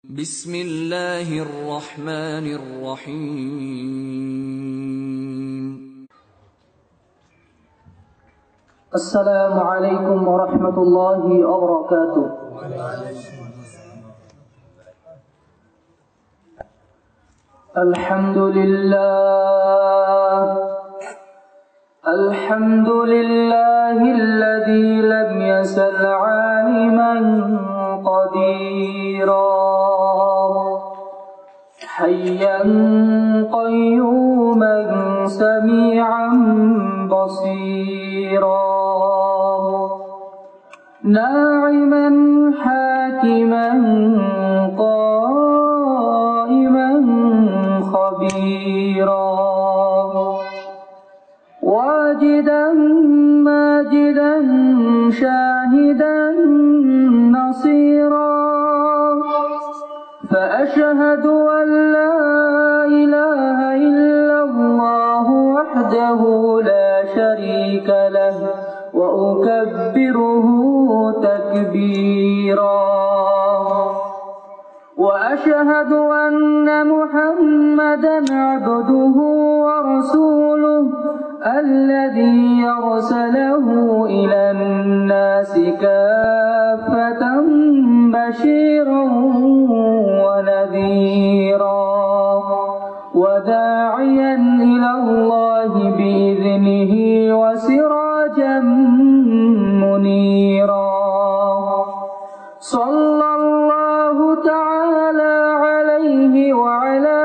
بسم الله الرحمن الرحيم. السلام عليكم ورحمة الله وبركاته. الحمد لله الذي لم يزل عالما قديرا حيا قيوما سميعا بصيرا ناعما حاكما قائما خبيرا واجدا ماجدا شاهدا نصيرا فأشهد أن لا إله إلا الله وحده لا شريك له وأكبره تكبيرا وأشهد أن محمدا عبده ورسوله الذي يرسله إلى الناس كافة بشيرا ونذيرا وداعيا إلى الله بإذنه وسراجا منيرا صلى الله تعالى عليه وعلى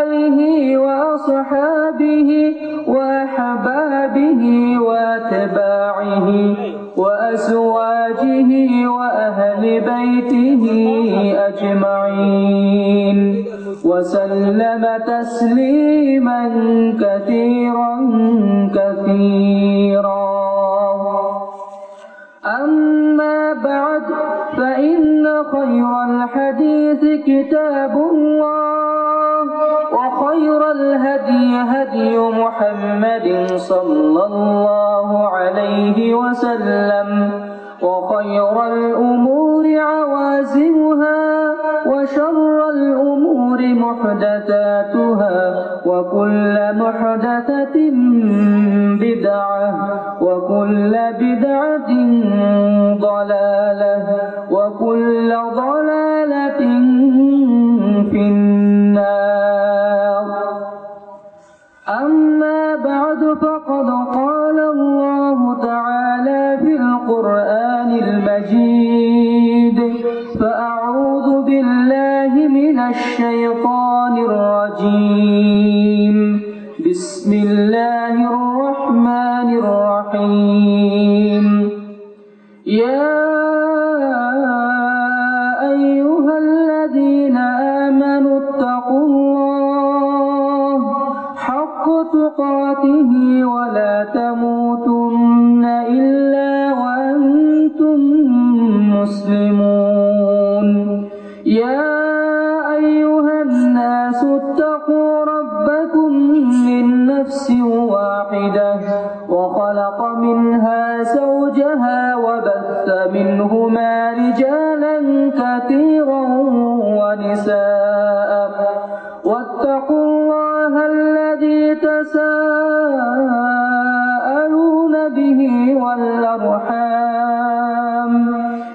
آله وأصحابه وأحبابه وأتباعه وأزواجه وأهل بيته أجمعين وسلم تسليما كثيرا كثيرا. أما بعد فإن خير الحديث كتاب الله وخير الهدي هدي محمد صلى الله عليه وسلم وخير الأمور عوازمها وشر الأمور محدثاتها وكل محدثة بدعة وكل بدعة ضلالة وكل ضلالة في النار. أما بعد فقد قال الله تعالى في القرآن المجيد فأعوذ بالله من الشيطان الرجيم بسم الله الرحمن الرحيم يا أيها الذين آمنوا اتقوا الله حق تقاته ولا تموتن إلا وأنتم مسلمون يا أيها الناس اتقوا ربكم من نفس واحدة وخلق منها زوجها وبث منهما رجالا كثيرا ونساء واتقوا الله الذي تساءلون به والأرحام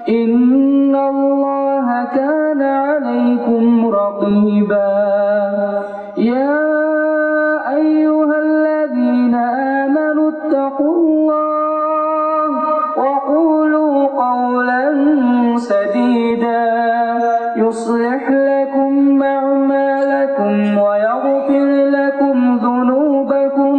إن الله كان عليكم رقيبا يا أيها الذين آمنوا اتقوا الله وقولوا قولا سديدا يصلح لكم أعمالكم ويغفر لكم ذنوبكم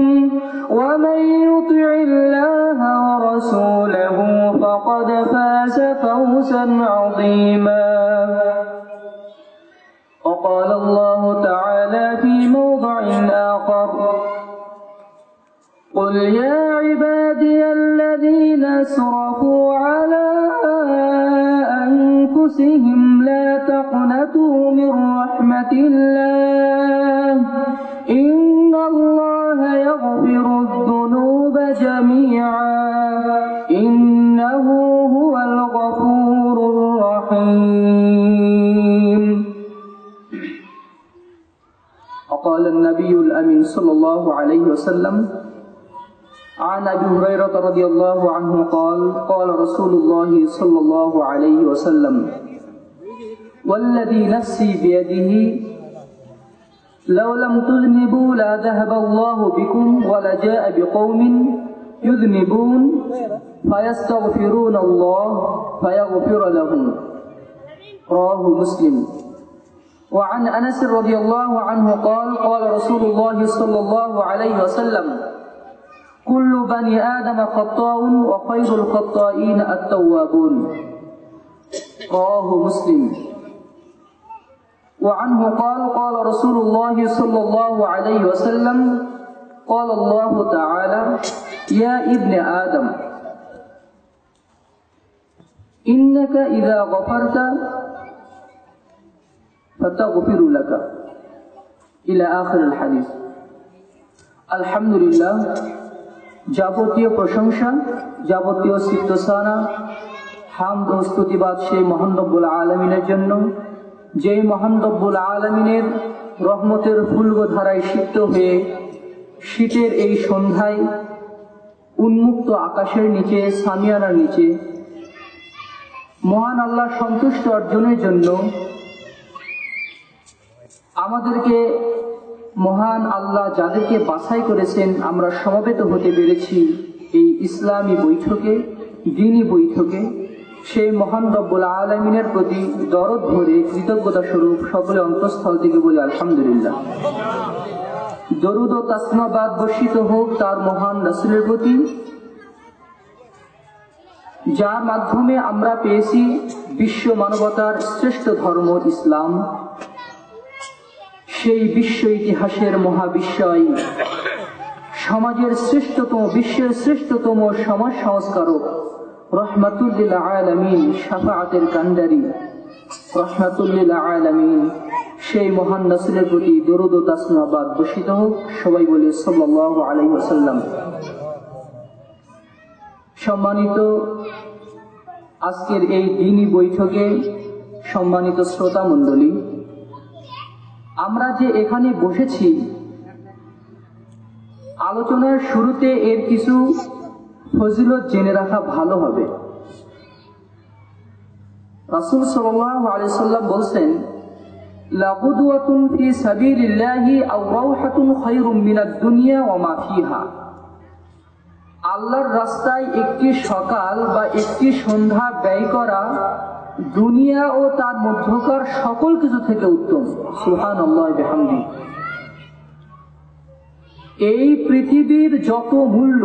ومن يطع الله ورسوله فقد فاز فوزا عظيما. وقال الله تعالى في موضع آخر قل يا عبادي الذين أسرفوا على أنفسهم لا تقنطوا من رحمة الله إن الله يغفر الذنوب جميعا إنه هو الغفور الرحيم. النبي الأمين صلى الله عليه وسلم. عن أبي هريرة رضي الله عنه قال قال رسول الله صلى الله عليه وسلم والذي نفسي بيده لو لم تذنبوا لذهب الله بكم ولجاء بقوم يذنبون فيستغفرون الله فيغفر لهم. رواه مسلم. وعن أنس رضي الله عنه قال قال رسول الله صلى الله عليه وسلم كل بني آدم خطاء وخير الخطائين التوابون. رواه مسلم. وعنه قال قال رسول الله صلى الله عليه وسلم قال الله تعالى يا ابن آدم إنك إذا غفرت فتغفر لك إلى آخر الحديث. আলহামদুলিল্লাহ, যাবতীয় প্রশংসা, যাবতীয় সিফতসানা, হামদ ও স্তুতিবাদ সেই মহান রব্বুল আলামিনের জন্য, যেই মহান রব্বুল আলামিনের রহমতের ফুলধারায় সিক্ত হয়ে শীতের এই সন্ধ্যায় উন্মুক্ত আকাশের নিচে, সামিয়ানার নিচে মহান আল্লাহ সন্তুষ্ট অর্জনের জন্য আমাদেরকে মহান আল্লাহ যাদেরকে বাছাই করেছেন আমরা সমবেত হতে পেরেছি এই ইসলামী বৈঠকে, দ্বীনি বৈঠকে, সেই মহান রব্বুল আলামিনের প্রতি দরদ ভরে কৃতজ্ঞতা স্বরূপ সকলে অন্তঃস্থল থেকে বলি আলহামদুলিল্লাহ। দরুদ ও তাসমাবাদ বর্ষিত হোক তার মহান রাসূলের প্রতি, যার মাধ্যমে আমরা পেয়েছি বিশ্ব মানবতার শ্রেষ্ঠ ধর্ম ইসলাম, সেই বিশ্ব ইতিহাসের মহাবিশ্বয় সমাজের শ্রেষ্ঠতম, বিশ্বের শ্রেষ্ঠতম সমাজ সংস্কারক, রহমাতুল লিল আলামিন, শাফাআতের কান্ডারি, রহমাতুল লিল আলামিন, সেই মহান রাসূলের প্রতি দরুদ ও তাসমাবাদ বর্ষিত হোক। সবাই বলে সাল্লাল্লাহু আলাইহি ওয়াসাল্লাম। সম্মানিত আজকের এই দ্বীনি বৈঠকে সম্মানিত শ্রোতা মণ্ডলী, আমরা যে এখানে বসেছি, আলোচনার শুরুতে এর কিছু ফজিলত জেনে রাখা ভালো হবে। রাসূল সাল্লাল্লাহু আলাইহি ওয়াসাল্লাম বলেন লাগুদওয়াতুন ফি সাবিলিল্লাহি আও রাওহাতুন খায়রুম মিনাদ দুনিয়া ওয়া মা ফিহা। আল্লাহর রাস্তায় একটি সকাল বা একটি সন্ধ্যা ব্যয় করা দুনিয়া ও তার মধ্যকার সকল কিছু থেকে উত্তম। সুবহানাল্লাহ ওয়া বিহামদিহি। এই পৃথিবীর যত মূল্য,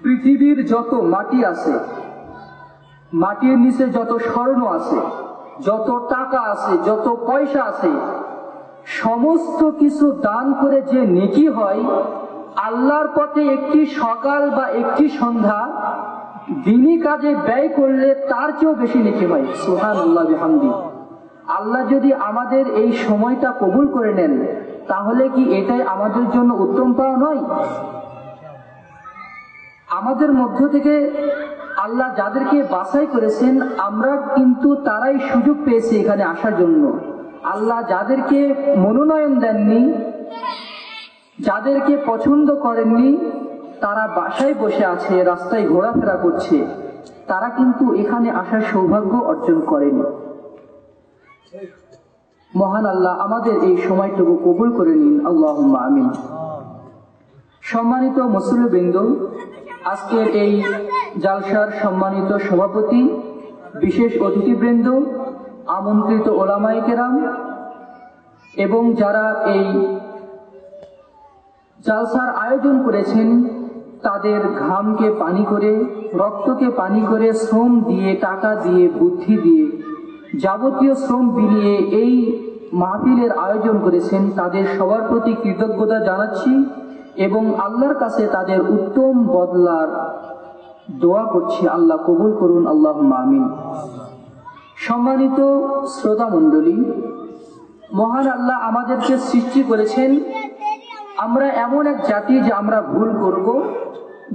পৃথিবীর যত মাটি আছে, মাটির নিচে যত স্বর্ণ আছে, যত টাকা আছে, যত পয়সা আছে, সমস্ত কিছু দান করে যে নেকি হয়, আল্লাহর পথে একটি সকাল বা একটি সন্ধ্যা দ্বীনি কাজে ব্যয় করলে তার চেয়েও বেশি নেকি হয়। সুবহানাল্লাহ ওয়া বিহামদিহি। আল্লাহ যদি আমাদের এই সময়টা কবুল করে নেন, তাহলে কি এটাই আমাদের জন্য উত্তম পাওয়া নয়? আমাদের মধ্য থেকে আল্লাহ যাদেরকে বাছাই করেছেন, আমরা কিন্তু তারাই সুযোগ পেয়েছি এখানে আসার জন্য। আল্লাহ যাদেরকে মনোনয়ন দেননি, যাদেরকে পছন্দ করেননি, তারা বাসায় বসে আছে, রাস্তায় ঘোরাফেরা করছে, তারা কিন্তু এখানে আসার সৌভাগ্য অর্জন করেনি। মহান আল্লাহ আমাদের এই সময়টুকু কবুল করে নিন, আল্লাহুম্মা আমিন। সম্মানিত মুসলিমবৃন্দ, আজকের এই জালসার সম্মানিত সভাপতি, বিশেষ অতিথিবৃন্দ, আমন্ত্রিত ওলামায়ে কেরাম এবং যারা এই জালসার আয়োজন করেছেন, তাদের ঘামকে পানি করে, রক্তকে পানি করে, শ্রম দিয়ে, টাকা দিয়ে, বুদ্ধি দিয়ে, যাবতীয় শ্রম বিলিয়ে এই মাহফিলের আয়োজন করেছেন, তাদের সবার প্রতি কৃতজ্ঞতা জানাচ্ছি এবং আল্লাহর কাছে তাদের উত্তম বদলার দোয়া করছি। আল্লাহ কবুল করুন, আল্লাহুম্মা আমিন। সম্মানিত শ্রোতা মণ্ডলী, মহান আল্লাহ আমাদেরকে সৃষ্টি করেছেন, আমরা এমন এক জাতি যে আমরা ভুল করব,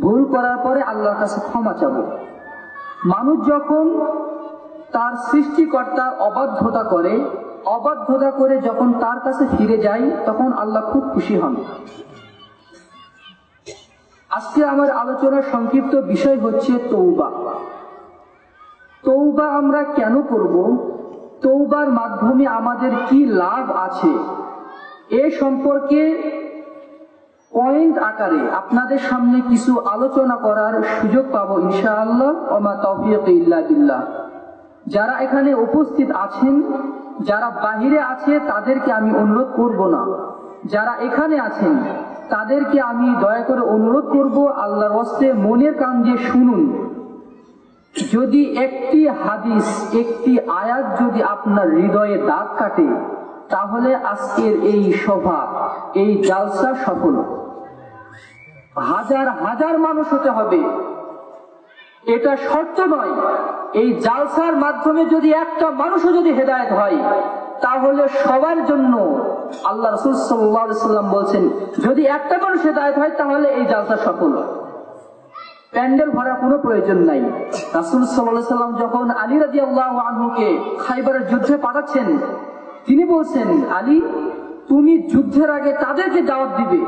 ভুল করার পরে আল্লাহর কাছে ক্ষমা চাব। মানুষ যখন তার সৃষ্টিকর্তার অবাধ্যতা করে, অবাধ্যতা করে যখন তার কাছে ফিরে যায় তখন আল্লাহ খুব খুশি হন। আজকে আমার আলোচনার সংক্ষিপ্ত বিষয় হচ্ছে তওবা। তওবা আমরা কেন করব, তওবার মাধ্যমে আমাদের কি লাভ আছে, এ সম্পর্কে পয়েন্ট আকারে আপনাদের সামনে কিছু আলোচনা করার সুযোগ পাবো ইনশাআল্লাহ। ওমা তাওফীক ইল্লা বিল্লাহ। যারা এখানে উপস্থিত আছেন, যারা বাহিরে আছে তাদেরকে আমি অনুরোধ করব না, যারা এখানে আছেন তাদেরকে আমি দয়া করে অনুরোধ করব, আল্লাহর ওয়াস্তে মনের কান দিয়ে শুনুন। যদি একটি হাদিস, একটি আয়াত যদি আপনার হৃদয়ে দাগ কাটে, তাহলে আজকের এই সভা, এই জালসা সফল। হাজার হাজার মানুষ হতে হবে এটা শর্ত নয়। এই জালসার মাধ্যমে যদি একটা মানুষও যদি হেদায়েত হয়, তাহলে সবার জন্য আল্লাহ রাসূল সাল্লাল্লাহু আলাইহি সাল্লাম বলছেন, যদি একটা মানুষ হেদায়েত হয় তাহলে এই জালসা সফল। প্যান্ডেল ভরা কোনো প্রয়োজন নাই। রাসূল সাল্লাল্লাহু আলাইহি সাল্লাম যখন আলী রাদিয়াল্লাহু আনহুকে খাইবারের যুদ্ধে পাঠাচ্ছেন, তিনি বলছেন, আলী তুমি যুদ্ধের আগে তাদেরকে দাওয়াত দিবে,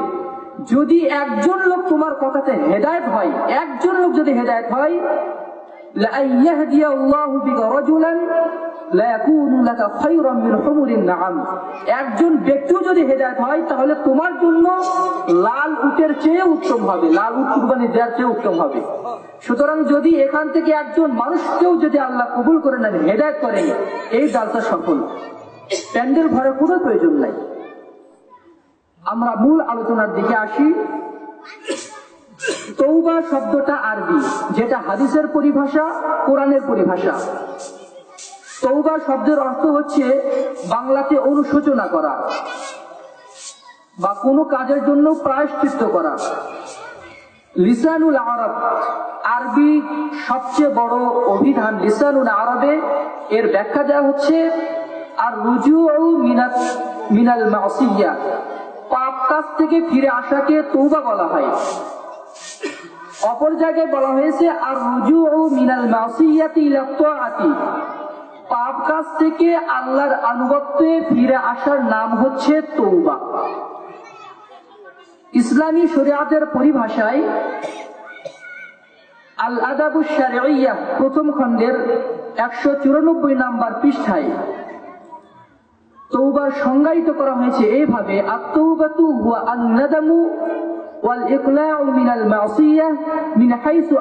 যদি একজন লোক তোমার কথাতে হেদায়েত হয়, একজন লোক যদি হেদায়েত হয়, লা ইয়াহদিয়াল্লাহু বিকা রাজুলান লা ইয়াকুনু লাকা খায়রাম মিন হুমুরিন নাআম। একজন ব্যক্তিও যদি হেদায়েত হয় তাহলে তোমার জন্য লাল উটের চেয়ে উত্তম হবে, লাল উট কুরবানি দেওয়ার চেয়ে উত্তম হবে। সুতরাং যদি এখান থেকে একজন মানুষকেও যদি আল্লাহ কবুল করে নেন, হেদায়েত করেন, এই জালসা সফল। প্যান্ডেল ভরার কোনো প্রয়োজন নাই। আমরা মূল আলোচনার দিকে আসি। তওবা শব্দটা আরবি, যেটা হাদিসের পরিভাষা, কোরআনের পরিভাষা। তওবা শব্দের অর্থ হচ্ছে বাংলাতে অনুশোচনা করা বা কোনো কাজের জন্য প্রায়শ্চিত্ত করা। লিসানুল আরব, আরবি সবচেয়ে বড় অভিধান লিসানুল আরবে, এর ব্যাখ্যা দেওয়া হচ্ছে আর রুজুউ মিনাল মাসিয়া, পাপ কাজ থেকে ফিরে আসাকে তওবা বলা হয়। অপর জায়গায় বলা হয়েছে আর রুজুউ মিনাল মাসিয়াতি ইলা তাআতি, পাপ কাজ থেকে আল্লাহর আনুগত্যে ফিরে আসার নাম হচ্ছে তওবা। ইসলামী শরিয়াতের পরিভাষায় আল আদাবুশ শারঈয়্যাহ প্রথম খণ্ডের 194 নম্বর পৃষ্ঠায় তওবার সংজ্ঞায়িত করা হয়েছে এইভাবে, আত-তাওবাতু হুয়া আন-নাদামু ওয়াল ইকলাউ মিনাল মাসিয়াহ মিন হাইসু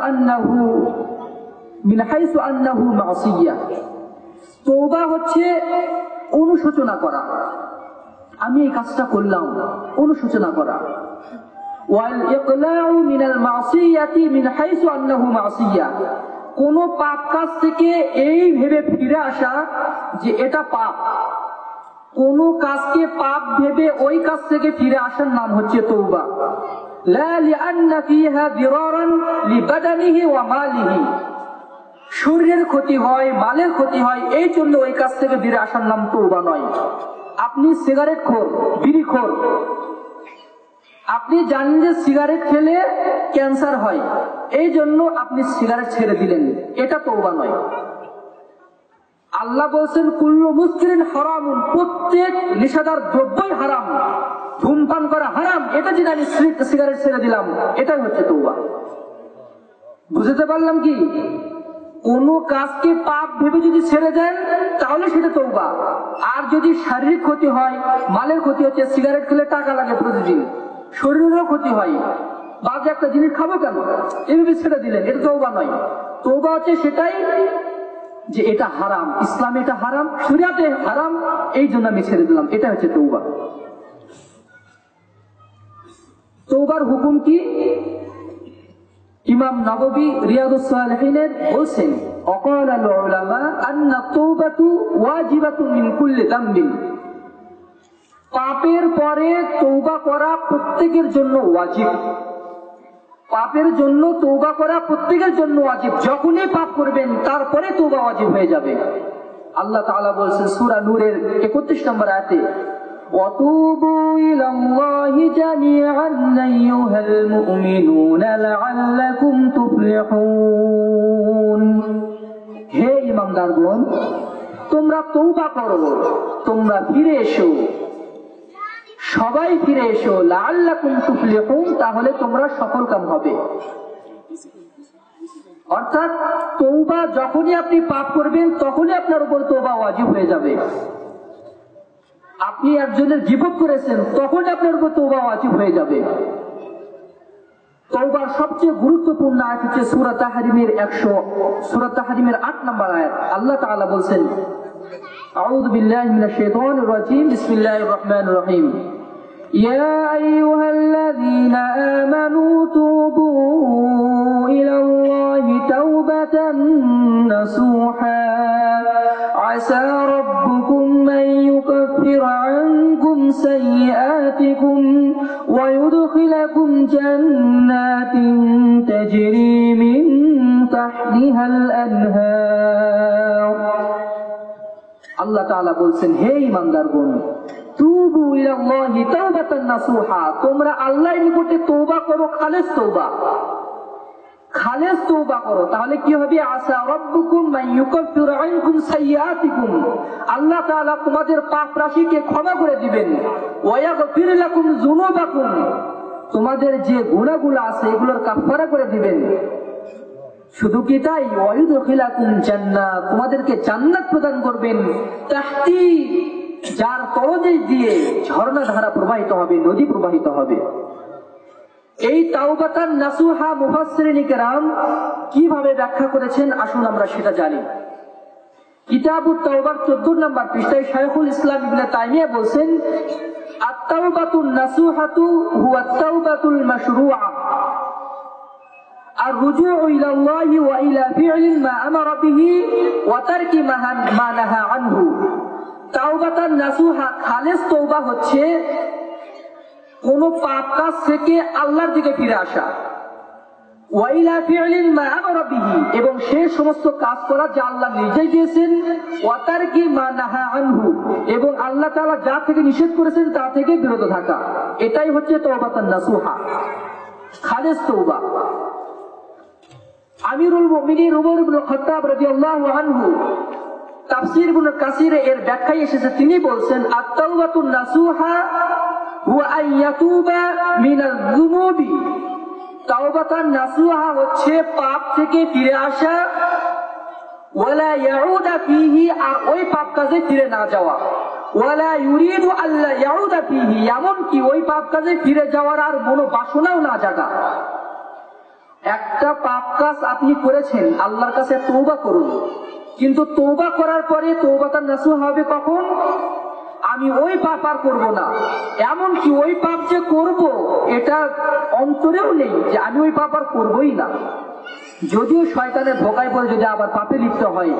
আন্নাহু মাসিয়াহ। তওবা হচ্ছে অনুশোচনা করা, আমি এই কাজটা করলাম, অনুশোচনা করা। ওয়াল ইকলাউ মিনাল মাসিয়াতি মিন হাইসু আন্নাহু মাসিয়াহ, কোন পাপ কাজ থেকে এই ভেবে ফিরে আসা যে এটা পাপ, কোন কাজকে পাপ ভেবে ওই কাজ থেকে ফিরে আসার নাম হচ্ছে তওবা। লা লিআন্না ফিহা দিরারান লিবাদানিহি ওয়া মালিহি, শরীরের ক্ষতি হয়, মালের ক্ষতি হয়, এই জন্য ওই কাজ থেকে ফিরে আসার নাম তওবা নয়। আপনি সিগারেট খোর, বিড়ি খোর, আপনি জানেন যে সিগারেট খেলে ক্যান্সার হয়, এই জন্য আপনি সিগারেট ছেড়ে দিলেন, এটা তওবা নয়। আল্লাহ বলছেন কুল্লু মুসকিরিন হারামুন, প্রত্যেক নেশাদার দ্রব্যই হারাম, ধূমপান করা হারাম, এটা যদি আমি সিগারেট ছেড়ে দিলাম, এটাই হচ্ছে তওবা। বুঝতে পারলাম কি? কোন কাজকে পাপ ভেবে যদি ছেড়ে দেন তাহলে সেটা তওবা। আর যদি শারীরিক ক্ষতি হয়, মালের ক্ষতি হচ্ছে, সিগারেট খেলে টাকা লাগে প্রতিদিন, শরীরেরও ক্ষতি হয়, বাজে একটা জিনিস খাবো কেন, এভাবে ছেড়ে দিলেন, এটা তওবা নয়। তওবা হচ্ছে সেটাই যে এটা হারাম, ইসলামে এটা হারাম, শরিয়াতে হারাম, এই জন্য আমি ছেড়ে দিলাম, এটা হচ্ছে তওবা। তওবার হুকুম কি? ইমাম নববী রিয়াদুস সালিহিনে বলছেন, অকালাল উলামা আন্না তাওবাতু ওয়াজিবাতুন মিন কুল্লি যামবিন, পাপের পরে তওবা করা প্রত্যেকের জন্য ওয়াজিব। পাপের জন্য তওবা করা প্রত্যেকের জন্য ওয়াজিব। যখনই পাপ করবেন তারপরে তওবা ওয়াজিব হয়ে যাবে। আল্লাহ তাআলা বলেছেন সূরা নূরের 31 নম্বর আয়াতে, ওয়াতুবু ইলাল্লাহি জামিআন আইয়ুহাল মুমিনুনা লাআল্লাকুম তুফলিহুন। হে ঈমানদারগণ, তোমরা তওবা করো, তোমরা ফিরে এসো, সবাই ফিরে এসো, লাআল্লাকুম তুফলিহুন, তাহলে তোমরা সফলকাম হবে। অর্থাৎ তওবা যখনই আপনি পাপ করবেন তখনই আপনার উপর তওবা ওয়াজিব হয়ে যাবে। আপনি একজনের গীবত করেছেন তখনই আপনার উপর তওবা ওয়াজিব হয়ে যাবে। তওবার সবচেয়ে গুরুত্বপূর্ণ আয়াত হচ্ছে সূরা তাহরিমের 8 নম্বর আয়াত। আল্লাহ তাআলা বলেন, আউযু বিল্লাহি মিনাশ শাইতানির রাজীম, বিসমিল্লাহির রহমানির রহিম, ইয়া আইয়ুহাল্লাযীনা আমানু তুবু ইলাল্লাহি তাওবাতান নাসুহা আসা রাব্বুকুম আন ইউকাফিরা আনকুম সাইয়্যাতিকুম ওয়া ইউদখিলাকুম জান্নাতিন তাজরি মিন তাহতিহাল আনহার। আল্লাহ তাআলা বলছেন, হে ঈমানদারগণ, তুবু ইলাল্লাহি তাওবাতান নাসুহা, তোমরা আল্লাহর নিকটে তওবা করো, খালেস তওবা করো। তাহলে কি হবে? আসা রাব্বুকুম মান ইউকাফিরা আনকুম সাইয়্যাতিকুম, আল্লাহ তাআলা তোমাদের পাপ রাশিকে ক্ষমা করে দিবেন। ওয়া ইয়াগফির লাকুম যুনুবাকুম, তোমাদের যে গুনাহগুলো আছে এগুলোর কাফারা করে দিবেন। শুধু কি তাই? ওয়া ইউদখিলাকুম জান্নাত, তোমাদেরকে জান্নাত প্রদান করবেন, তাহতি, যার তলদেশ দিয়ে ঝর্ণা ধারা প্রবাহিত হবে, নদী প্রবাহিত হবে। এই তাওবাতান নাসুহা মুফাসসিরিন কিরাম কিভাবে ব্যাখ্যা করেছেন আসুন আমরা সেটা জানি। কিতাবুত তাওবার 14 নম্বর পৃষ্ঠায় শায়খুল ইসলাম ইবনে তাইমিয়া বলেন, আত-তাওবাতুন নাসুহাতু হুয়া আত-তাওবাতুল মাশরুআ আর-রুজুউ ইলাল্লাহি ওয়া ইলা ফি'লিন মা আমারা বিহি ওয়া তারকি মা নাহা আনহু। তাওবাতান নাসুহা খালেস তওবা হচ্ছে কোন পাপ কাজ থেকে আল্লাহর দিকে ফিরে আসা, ওয়া ইলা ফি'লিন মা আমারা বিহি, এবং সেই সমস্ত কাজ করা যা আল্লাহ নির্দেশ দিয়েছেন, ওয়া তারকি মা নাহা আনহু, এবং আল্লাহ তাআলা যা থেকে নিষেধ করেছেন তা থেকে বিরত থাকা। এটাই হচ্ছে তাওবাতান নাসুহা, খালেস তওবা। আমিরুল মুমিনিন ওমর ইবনে খাত্তাব রাদিয়াল্লাহু আনহু তাফসীর ইবনে কাসিরে এর ব্যাখ্যায় এসেছে, তিনি বলছেন, আত-তাওবাতুন নাসুহা হুয়া আন ইয়াতুবা মিনাজ যুনুবি, তাওবাতান নাসুহা হচ্ছে পাপ থেকে ফিরে আসা, ওয়ালা ইয়াউদা ফিহি, আর ওই পাপ কাজে ফিরে না যাওয়া, ওয়ালা ইউরিদু আল্লা ইয়াউদা ফিহি, এমন কি ওই পাপ কাজে ফিরে যাওয়ার আর কোনো বাসনাও না জাগা। একটা পাপ কাজ আপনি করেছেন, আল্লাহর কাছে তওবা করুন, কিন্তু তওবা করার পরে তাওবাতান নাসুহা হবে কখন? আমি ওই পাপ আর করবো না, এমন কি ওই পাপ যে করব এটা অন্তরেও নেই যে আমি ওই পাপ আর করবোই না। যদিও শয়তানের ধোঁকায় পড়ে যদি আবার পাপে লিপ্ত হয়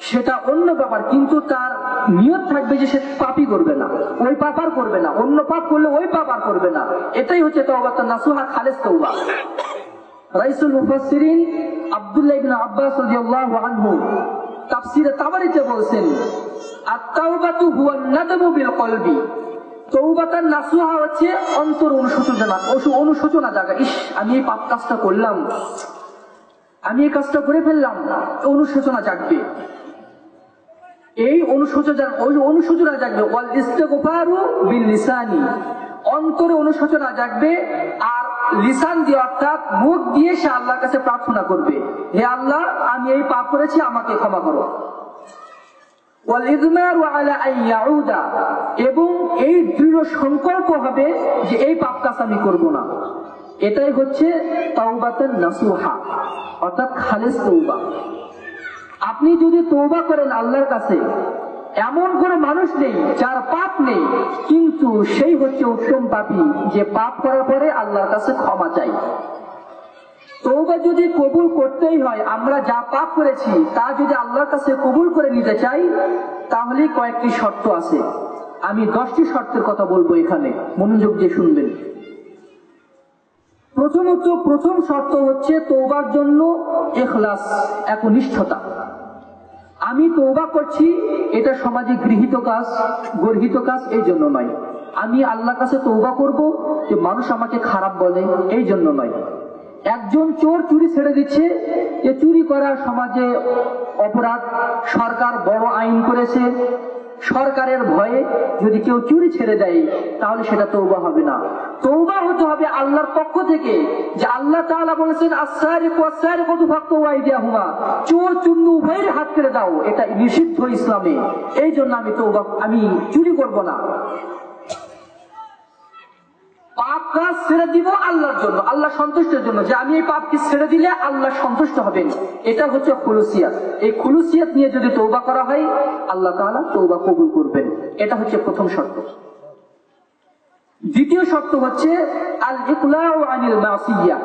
সেটা অন্য ব্যাপার, কিন্তু তার নিয়ত থাকবে যে সে পাপই করবে না, ওই পাপ আর করবে না, অন্য পাপ করলে ওই পাপ আর করবে না। এটাই হচ্ছে তাওবাতান নাসুহা, খালেস তওবা। রাইসুল মুফাসসিরিন আব্দুল্লাহ ইবনে আব্বাস রাদিয়াল্লাহু আনহু তাফসীরে তাবারিতে বলেন, আত-তাওবাতু হুয়া আন-নাদমু বিল কলবি, তাওবাতান নাসুহা হচ্ছে অন্তর অনুশোচনা জাগা, ইস আমি এই পাপ কাজটা করলাম, আমি এই কাজটা করে ফেললাম, অনুশোচনা জাগবে। এই অনুশোচনা জাগবে। ওয়াল ইস্তিগফারু বিল লিসানি, অন্তরে অনুশোচনা জাগবে, আর লিসান দিয়ে অর্থাৎ মুখ দিয়ে সে আল্লাহর কাছে প্রার্থনা করবে, হে আল্লাহ আমি এই পাপ করেছি, আমাকে ক্ষমা করো। ওয়াল ইযমারু আলা আন ইয়াউদা, এবং এই দৃঢ় সংকল্প হবে যে এই পাপ কাজ আমি করব না। এটাই হচ্ছে তাওবাতান নাসুহা, অর্থাৎ খালেস তওবা। আপনি যদি তওবা করেন আল্লাহর কাছে, এমন কোন মানুষ নেই যার পাপ নেই, কিন্তু সেই হচ্ছে উত্তম পাপী যে পাপ করার পরে আল্লাহর কাছে ক্ষমা চাই। তওবা যদি কবুল করতেই হয়, আমরা যা পাপ করেছি তা যদি আল্লাহর কাছে কবুল করে নিতে চাই, তাহলে কয়েকটি শর্ত আছে। আমি 10টি শর্তের কথা বলবো এখানে, মনোযোগ দিয়ে শুনবেন। প্রথম শর্ত হচ্ছে তওবার জন্য ইখলাস, একনিষ্ঠতা। আমি তওবা করছি এটা সমাজে গৃহীত কাজ এই জন্য নয়। আমি আল্লাহর কাছে তওবা করব যে মানুষ আমাকে খারাপ বলে এই জন্য নয়। একজন চোর চুরি ছেড়ে দিচ্ছে, যে চুরি করা সমাজে অপরাধ, সরকার বড় আইন করেছে, সরকারের ভয়ে যদি কেউ চুরি ছেড়ে দেয় তাহলে সেটা তওবা হবে না। তওবা হতে হবে আল্লাহর পক্ষ থেকে, যে আল্লাহ তাআলা বলেছেন আস-সারিকু ওয়াস-সারিকাতু ফাকতু আইদিয়াহুমা, চোর চুন্নু উভয়ের হাত কেটে দাও, এটা নিষিদ্ধ ইসলামে। এই জন্য আমি চুরি করব না। পাপ কাজ ছেড়ে দিব আল্লাহর জন্য, আল্লাহ সন্তুষ্টের জন্য, যে আমি এই পাপকে ছেড়ে দিলে আল্লাহ সন্তুষ্ট হবেন। এটা হচ্ছে খুলুসিয়াত। এই খুলুসিয়াত নিয়ে যদি তওবা করা হয় আল্লাহ তাআলা তওবা কবুল করবেন। এটা হচ্ছে প্রথম শর্ত। দ্বিতীয় শর্ত হচ্ছে আল ইকলাউ আনিল মাসিয়া।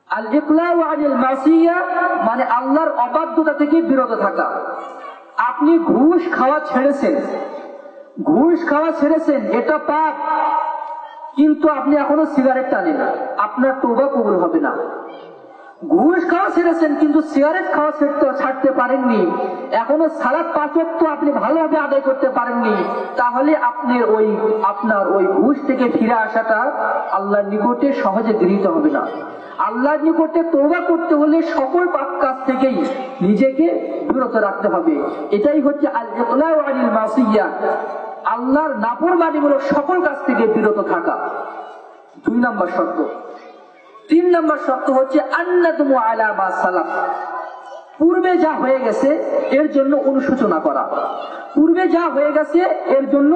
আল ইকলাউ আনিল মাসিয়া মানে আল্লাহর অবাধ্যতা থেকে বিরত থাকা। আপনি ঘুষ খাওয়া ছেড়েছেন, এটা পাপ, কিন্তু আপনি এখনো সিগারেট টানেন, আপনার তওবা কবুল হবে না। ঘুষ খাওয়া ছেড়েছেন কিন্তু সিগারেট খাওয়া ছাড়তে পারেননি, এখনো সালাত 5 ওয়াক্ত আপনি ভালোভাবে আদায় করতে পারেননি, তাহলে আপনার ওই ঘুষ থেকে ফিরে আসাটা আল্লাহর নিকটে সহজে গৃহীত হবে না। আল্লাহর নিকটে তওবা করতে হলে সকল পাপ কাজ থেকেই নিজেকে বিরত রাখতে হবে। এটাই হচ্ছে আল ইকলাউ আনিল মাসিয়া, আল্লাহর নাফরমানিমূলক সকল কাজ থেকে বিরত থাকা। 2 নম্বর শর্ত। 3 নম্বর শর্ত হচ্ছে আন্নাদমু আলা মা সালাফ, পূর্বে যা হয়ে গেছে এর জন্য অনুশোচনা করা। পূর্বে যা হয়ে গেছে এর জন্য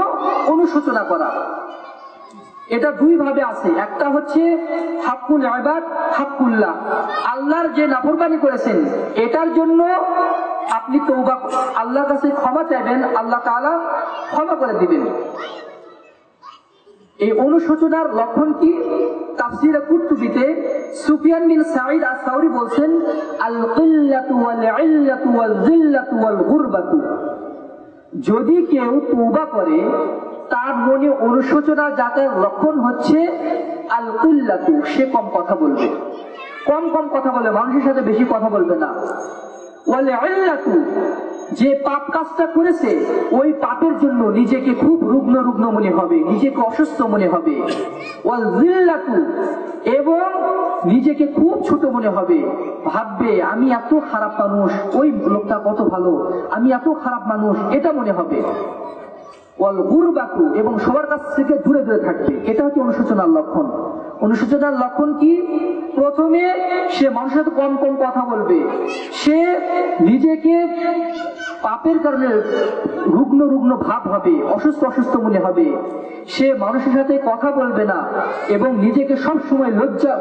অনুশোচনা করা। এটা 2 ভাবে আছে। একটা হচ্ছে হাক্কুল ইবাদ, হাক্কুল্লাহ, আল্লাহর যে নাফরমানি করেছেন এটার জন্য আপনি তওবা আল্লাহর কাছে ক্ষমা চাইবেন, আল্লাহ তাআলা ক্ষমা করে দিবেন। এই অনুশোচনার লক্ষণ কি? তাফসীরে কুরতুবীতে সুফিয়ান বিন সাঈদ আস-সাউরি বলছেন আল কিল্লাতু ওয়াল ইল্লাতু ওয়াল যিল্লাতু ওয়াল গুরবাতু, যদি কেউ তওবা করে তার মনে অনুশোচনা জাতের লক্ষণ হচ্ছে আল কিল্লাতু, সে কম কথা বলবে, কম কথা বলে, মানুষের সাথে বেশি কথা বলবে না। ওয়াল ইল্লাতু, যে পাপ কাজটা করেছে ওই পাপের জন্য নিজেকে খুব রুগ্ন মনে হবে, নিজেকে অসুস্থ মনে হবে। ওয়াল যিল্লাতু, এবং নিজেকে খুব ছোট মনে হবে, ভাববে আমি এত খারাপ মানুষ, ওই লোকটা কত ভালো, আমি এত খারাপ মানুষ, এটা মনে হবে। ওয়াল গুরবাতু, এবং সবার কাছ থেকে দূরে থাকবে। এটা হচ্ছে অনুশোচনার লক্ষণ। অনুশোচনার লক্ষণ কি? প্রথমে সে মানুষের সাথে কম কথা বলবে, সে নিজেকে পাপের কারণে রুগ্ন ভাব হবে, অসুস্থ মনে হবে, সে মানুষের সাথে কথা বলবে না, এবং নিজেকে সব সময় লজ্জা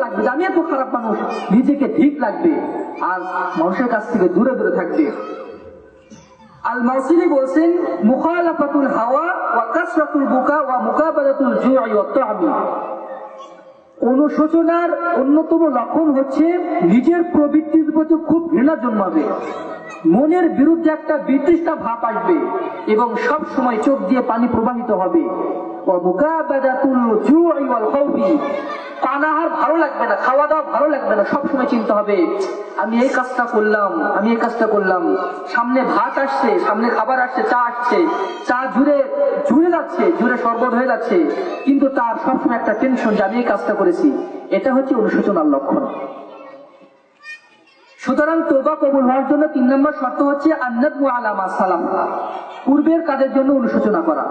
লাগবে যে আমি এত খারাপ মানুষ, নিজেকে ঠিক লাগবে, আর মানুষের কাছ থেকে দূরে থাকবে। আল মাওসিলি বলছেন মুখালাফাতুল হাওয়া ওয়া কাসরাতুল বুকা ওয়া মুকাবালাতুল জু'i ওয়া তা'মি, অনুশোচনার অন্যতম লক্ষণ হচ্ছে নিজের প্রবৃত্তির প্রতি খুব ঘৃণা জন্মাবে, মনের বিরুদ্ধে একটা বিতৃষ্ণা ভাব আসবে, এবং সব সময় চোখ দিয়ে পানি প্রবাহিত হবে। ওয়া মুকাবালাতুল জু'i ওয়াল খাউফি, পানাহার ভালো লাগবে না, খাওয়া দাওয়া ভালো লাগবে না, সবসময় চিন্তা হবে আমি এই কাজটা করলাম, সামনে ভাত আসছে, সামনে খাবার আসছে, চা আসছে, চা জুড়ে যাচ্ছে, জুড়ে শরবত হয়ে যাচ্ছে, কিন্তু তার সবসময় একটা টেনশন যে আমি এই কাজটা করেছি। এটা হচ্ছে অনুশোচনার লক্ষণ। সুতরাং তওবা কবুল হওয়ার জন্য 3 নম্বর শর্ত হচ্ছে আন্নাদমু আলা মা সালাফ, পূর্বের কাজের জন্য অনুশোচনা করা।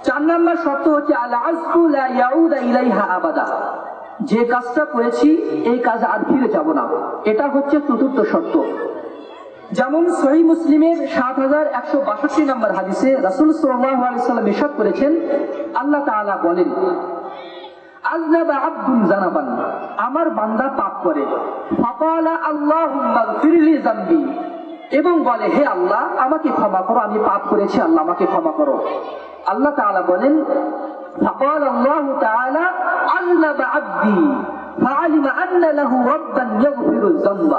4 নম্বর শর্ত হচ্ছে আল আযফু লা ইয়াউদা ইলাইহা আবাদা, যে কাজটা করেছি এই কাজ আর ফিরে যাব না। এটা হচ্ছে 4র্থ শর্ত। যেমন সহিহ মুসলিমের 7162 নম্বর হাদিসে রাসূল সাল্লাল্লাহু আলাইহি ওয়াসাল্লাম ইরশাদ করেছেন, আল্লাহ তাআলা বলেন আযনাবা আবদুন যানাবান, আমার বান্দা পাপ করে, ফাকালা আল্লাহুম্মা গফিরলি যামবি, এবং বলে হে আল্লাহ আমাকে ক্ষমা করো, আমি পাপ করেছি, আল্লাহ আমাকে ক্ষমা করো। আল্লাহ তাআলা বলেন فقال الله تعالى أذنب عبدي فعلم أن له ربا يغفر الذنب,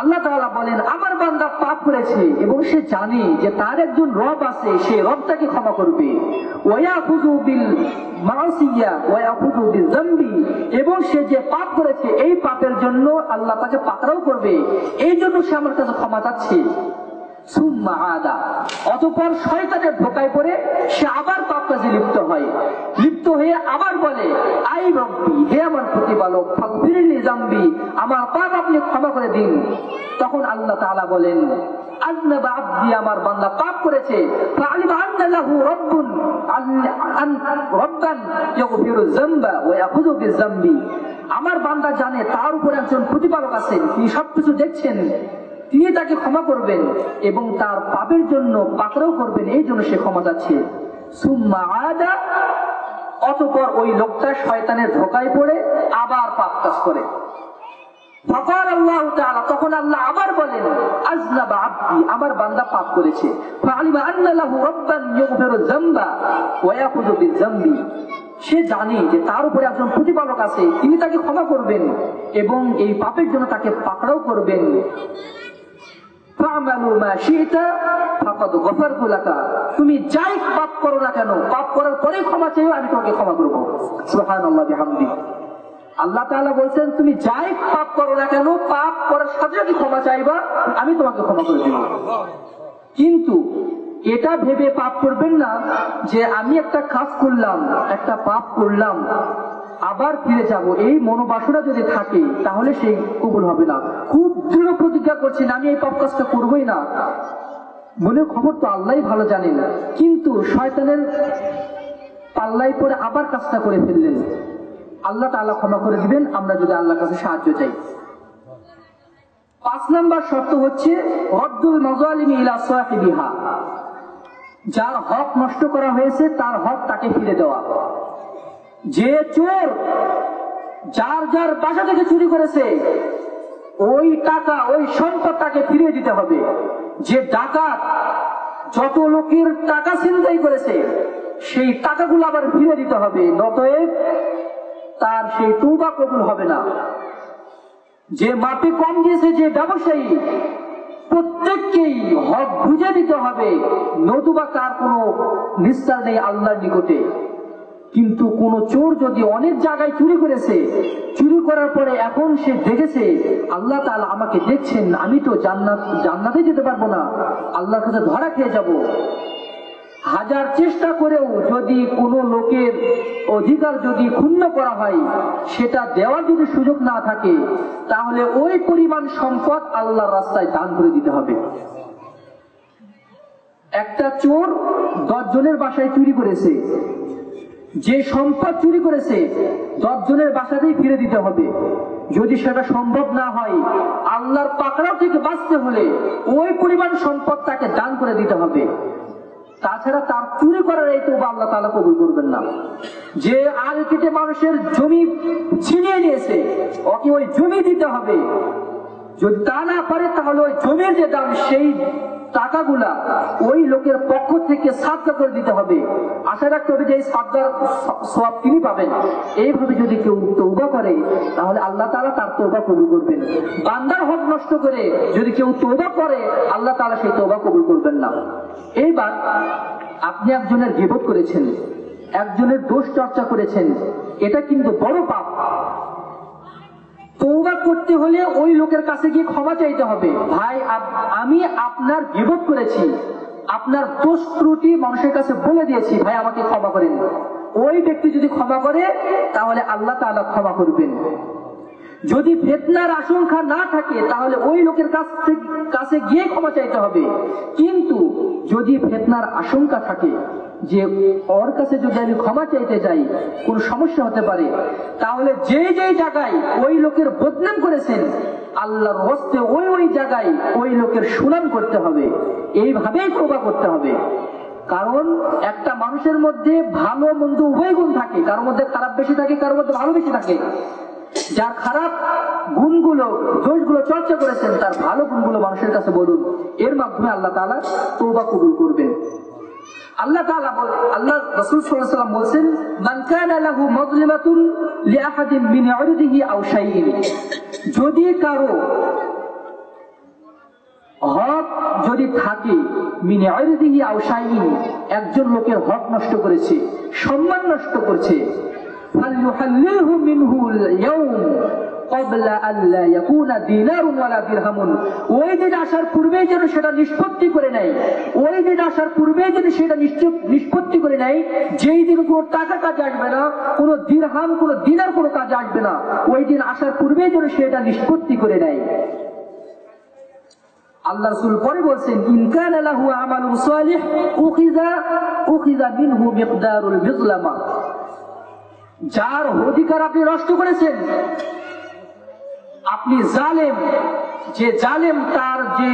আল্লাহ তাআলা বলেন আমার বান্দা পাপ করেছে এবং সে জানে যে তার একজন রব আছে, সে রব তাকে ক্ষমা করবে। ওয়ায়াখুযু বিল মাসিয়া ওয়ায়াখুযু বিযামবি, এবং সে যে পাপ করেছে এই পাপের জন্য আল্লাহ তাকে পাকড়াও করবে, এই জন্য সে আমার কাছে ক্ষমা চাচ্ছে। সুম্মা আদা, অতঃপর শয়তানের ধোঁকায় পড়ে সে আবার পাপ কাজে লিপ্ত হয়ে আবার বলে, আই রব্বি, হে আমার প্রতিপালক, ফাগফিরলি যামবি, আমার পাপ আপনি ক্ষমা করে দিন। তখন আল্লাহ তাআলা বলেন, আযনাবা আবদি, আমার বান্দা পাপ করেছে, ফাআলিমা আন্না লাহু রাব্বুন রাব্বান ইয়াগফিরু যামবা ওয়া ইয়াখুযু বিযামবি, আমার বান্দা জানে তার উপর একজন প্রতিপালক আছেন, তিনি সবকিছু দেখছেন, তিনি তাকে ক্ষমা করবেন এবং তার পাপের জন্য পাকড়াও করবেন, এই জন্য সে ক্ষমা চাচ্ছে। সুম্মা আদা, অতঃপর ওই লোকটা শয়তানের ধোঁকায় পড়ে আবার পাপ কাজ করে। ফাকাল আল্লাহু তাআলা, তখন আল্লাহ আবার বলেন, আযনাবা আবদি, আমার বান্দা পাপ করেছে, ফাআলিমা আন্না লাহু রাব্বান ইয়াগফিরু যামবা ওয়া ইয়াখুযু বিযামবি, সে জানে যে তার উপরে একজন প্রতিপালক আছে, তিনি তাকে ক্ষমা করবেন এবং এই পাপের জন্য তাকে পাকড়াও করবেন। ফা'মালু মা শি'তা ফাকাদ গফারতু লাকা, তুমি যাই পাপ করো না কেন, পাপ করার পরেই ক্ষমা চাইও, আমি তোমাকে ক্ষমা করব। সুবহানাল্লাহ বিহামদি। আল্লাহ তাআলা বলছেন, তুমি যাই পাপ করো না কেন, পাপ করার সাথে সাথে ক্ষমা চাইবা, আমি তোমাকে ক্ষমা করে দেব। কিন্তু এটা ভেবে পাপ করবেন না যে আমি একটা কাজ করলাম, একটা পাপ করলাম, আবার ফিরে যাব, এই মনোবাসনা যদি থাকে তাহলে সেই কবুল হবে না। খুব দৃঢ় প্রতিজ্ঞা করছেন, আমি এই পাপ কাজটা করবোই না, মনের খবর তো আল্লাহই ভালো জানেন, কিন্তু শয়তানের পাল্লায় পড়ে আবার কাজটা করে ফেললেন। আল্লাহ তাআলা ক্ষমা করে দিবেন আমরা যদি আল্লাহর কাছে সাহায্য চাই। 5 নম্বর শর্ত হচ্ছে রদ্দুল মাযালিমি ইলা সাহিবিহা, যার হক নষ্ট করা হয়েছে তার হক তাকে ফিরে দেওয়া। যে চোর যার যার বাসা থেকে চুরি করেছে ওই টাকা, ওই সম্পদ তাকে ফিরিয়ে দিতে হবে। যে ডাকাত যত লোকের টাকা ছিনতাই করেছে সেই টাকাগুলো আবার ফিরে দিতে হবে, নতএব তার সেই তওবা কবুল হবে না। যে মাপে কম দিয়েছে, যে ব্যবসায়ী, প্রত্যেককেই হক বুঝে দিতে হবে, নতুবা তার কোনো নিস্তার নেই আল্লাহর নিকটে। কিন্তু কোন চোর যদি অনেক জায়গায় চুরি করেছে, চুরি করার পরে এখন সে দেখেছে আল্লাহ তাআলা আমাকে দেখছেন, আমি তো জান্নাতে যেতে পারবো না, আল্লাহর কাছে ধরা খেয়ে যাব, হাজার চেষ্টা করেও যদি কোনো লোকের অধিকার যদি ক্ষুণ্ণ করা হয়, সেটা দেওয়ার যদি সুযোগ না থাকে, তাহলে ওই পরিমাণ সম্পদ আল্লাহর রাস্তায় দান করে দিতে হবে। একটা চোর 10 জনের বাসায় চুরি করেছে, যে সম্পদ চুরি করেছে 10 জনের বাসাতেই ফিরে দিতে হবে। যদি সেটা সম্ভব না হয়, আল্লাহর পাকড়াও থেকে বাঁচতে হলে ওই পরিমাণ সম্পদ তাকে দান করে দিতে হবে। তাছাড়া তার চুরি করার এই তওবা আল্লাহ তাআলা কবুল করবেন না। যে আল কেটে মানুষের জমি ছিনিয়ে নিয়েছে, ওকে ওই জমি দিতে হবে। যদি তা না পারে তাহলে ওই জমির যে দাম, সেই টাকাগুলা ওই লোকের পক্ষ থেকে সাদকা করে দিতে হবে। আশা রাখতে হবে যে এই সাদকার সওয়াব তিনি পাবেন। এইভাবে যদি কেউ তওবা করে তাহলে আল্লাহ তাআলা তার তওবা কবুল করবেন। বান্দার হক নষ্ট করে যদি কেউ তওবা করে, আল্লাহ তাআলা সেই তওবা কবুল করবেন না। এইবার আপনি একজনের গীবত করেছেন, একজনের দোষ চর্চা করেছেন, এটা কিন্তু বড় পাপ। তওবা করতে হলে ওই লোকের কাছে গিয়ে ক্ষমা চাইতে হবে। ভাই, আমি আপনার গীবত করেছি, আপনার দোষ ত্রুটি মানুষের কাছে বলে দিয়েছি, ভাই আমাকে ক্ষমা করেন। ওই ব্যক্তি যদি ক্ষমা করে তাহলে আল্লাহ তাআলা ক্ষমা করবেন। যদি ফিতনার আশঙ্কা না থাকে তাহলে ওই লোকের কাছে গিয়ে ক্ষমা চাইতে হবে। কিন্তু যদি ফিতনার আশঙ্কা থাকে যে ওর কাছে যদি আমি ক্ষমা চাইতে যাই কোন সমস্যা হতে পারে, তাহলে যেই জায়গায় ওই লোকের বদনাম করেছেন, আল্লাহর হস্তে ওই জায়গায় ওই লোকের সুনাম করতে হবে। এইভাবেই তওবা করতে হবে। কারণ একটা মানুষের মধ্যে ভালো মন্দ উভয় গুণ থাকে, কারোর মধ্যে খারাপ বেশি থাকে, কারোর মধ্যে ভালো বেশি থাকে। যার খারাপ গুণগুলো, দোষগুলো চর্চা করেছেন, তার ভালো গুণগুলো মানুষের কাছে বলুন, এর মাধ্যমে আল্লাহ তাআলা তওবা কবুল করবেন। আল্লাহ রাসূল সাল্লাল্লাহু আলাইহি ওয়াসাল্লাম বলেন, মান কানা লাহু মাজলিমাতুন লিআহাদিন মিন ইরদিহি আও শাইইন, যদি কারো হক যদি থাকে, মিন ইরদিহি আও শাইইন, একজন লোকের হক নষ্ট করেছে, সম্মান নষ্ট করছে, ফালইউহাল্লিলহু মিনহু আল-ইয়াওম ক্বাবলা আল্লা ইয়াকুনা দিনারুন ওয়ালা দিরহামুন, ওই দিন আসার পূর্বেই যেন সেটা নিষ্পত্তি করে নেয়, ওই দিন আসার পূর্বেই যেন সেটা নিষ্পত্তি করে নেয়, যেই দিন কোনো টাকা কাজে আসবে না, কোনো দিরহাম কোনো দিনার কোনো কাজে আসবে না, ওই দিন আসার পূর্বেই যেন সেটা নিষ্পত্তি করে নেয়। আল্লাহ রাসূল পরে বলছেন, ইন কানা লাহু আমালুন সালিহ উখিযা মিনহু মিকদারুল বিজলামা, যার অধিকার আপনি নষ্ট করেছেন, আপনি জালেম, যে জালেম তার যে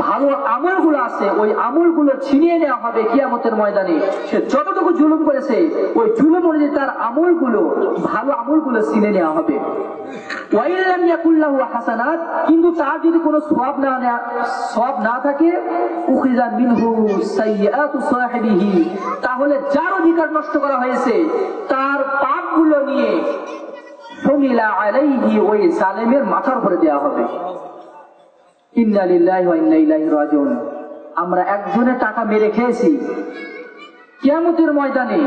ভালো আমলগুলো আছে ওই আমলগুলো ছিনিয়ে নেওয়া হবে কিয়ামতের ময়দানে। সে যতটুকু জুলুম করেছে ওই জুলুম অনুযায়ী তার আমলগুলো, ভালো আমলগুলো ছিনিয়ে নেওয়া হবে। ওয়াইলাম ইয়াকুল্লাহু হাসানাত, কিন্তু তার যদি কোনো সওয়াব না থাকে, উখিযা মিনহু সাইয়্যাতু সাহিবিহি, তাহলে যার অধিকার নষ্ট করা হয়েছে তার পাপগুলো নিয়ে হুমিলা আলাইহি, ওই জালেমের মাথার উপরে দেওয়া হবে। ইন্না লিল্লাহি ওয়া ইন্না ইলাইহি রাজিউন। আমরা একজনের টাকা মেরে খেয়েছি, কিয়ামতের ময়দানে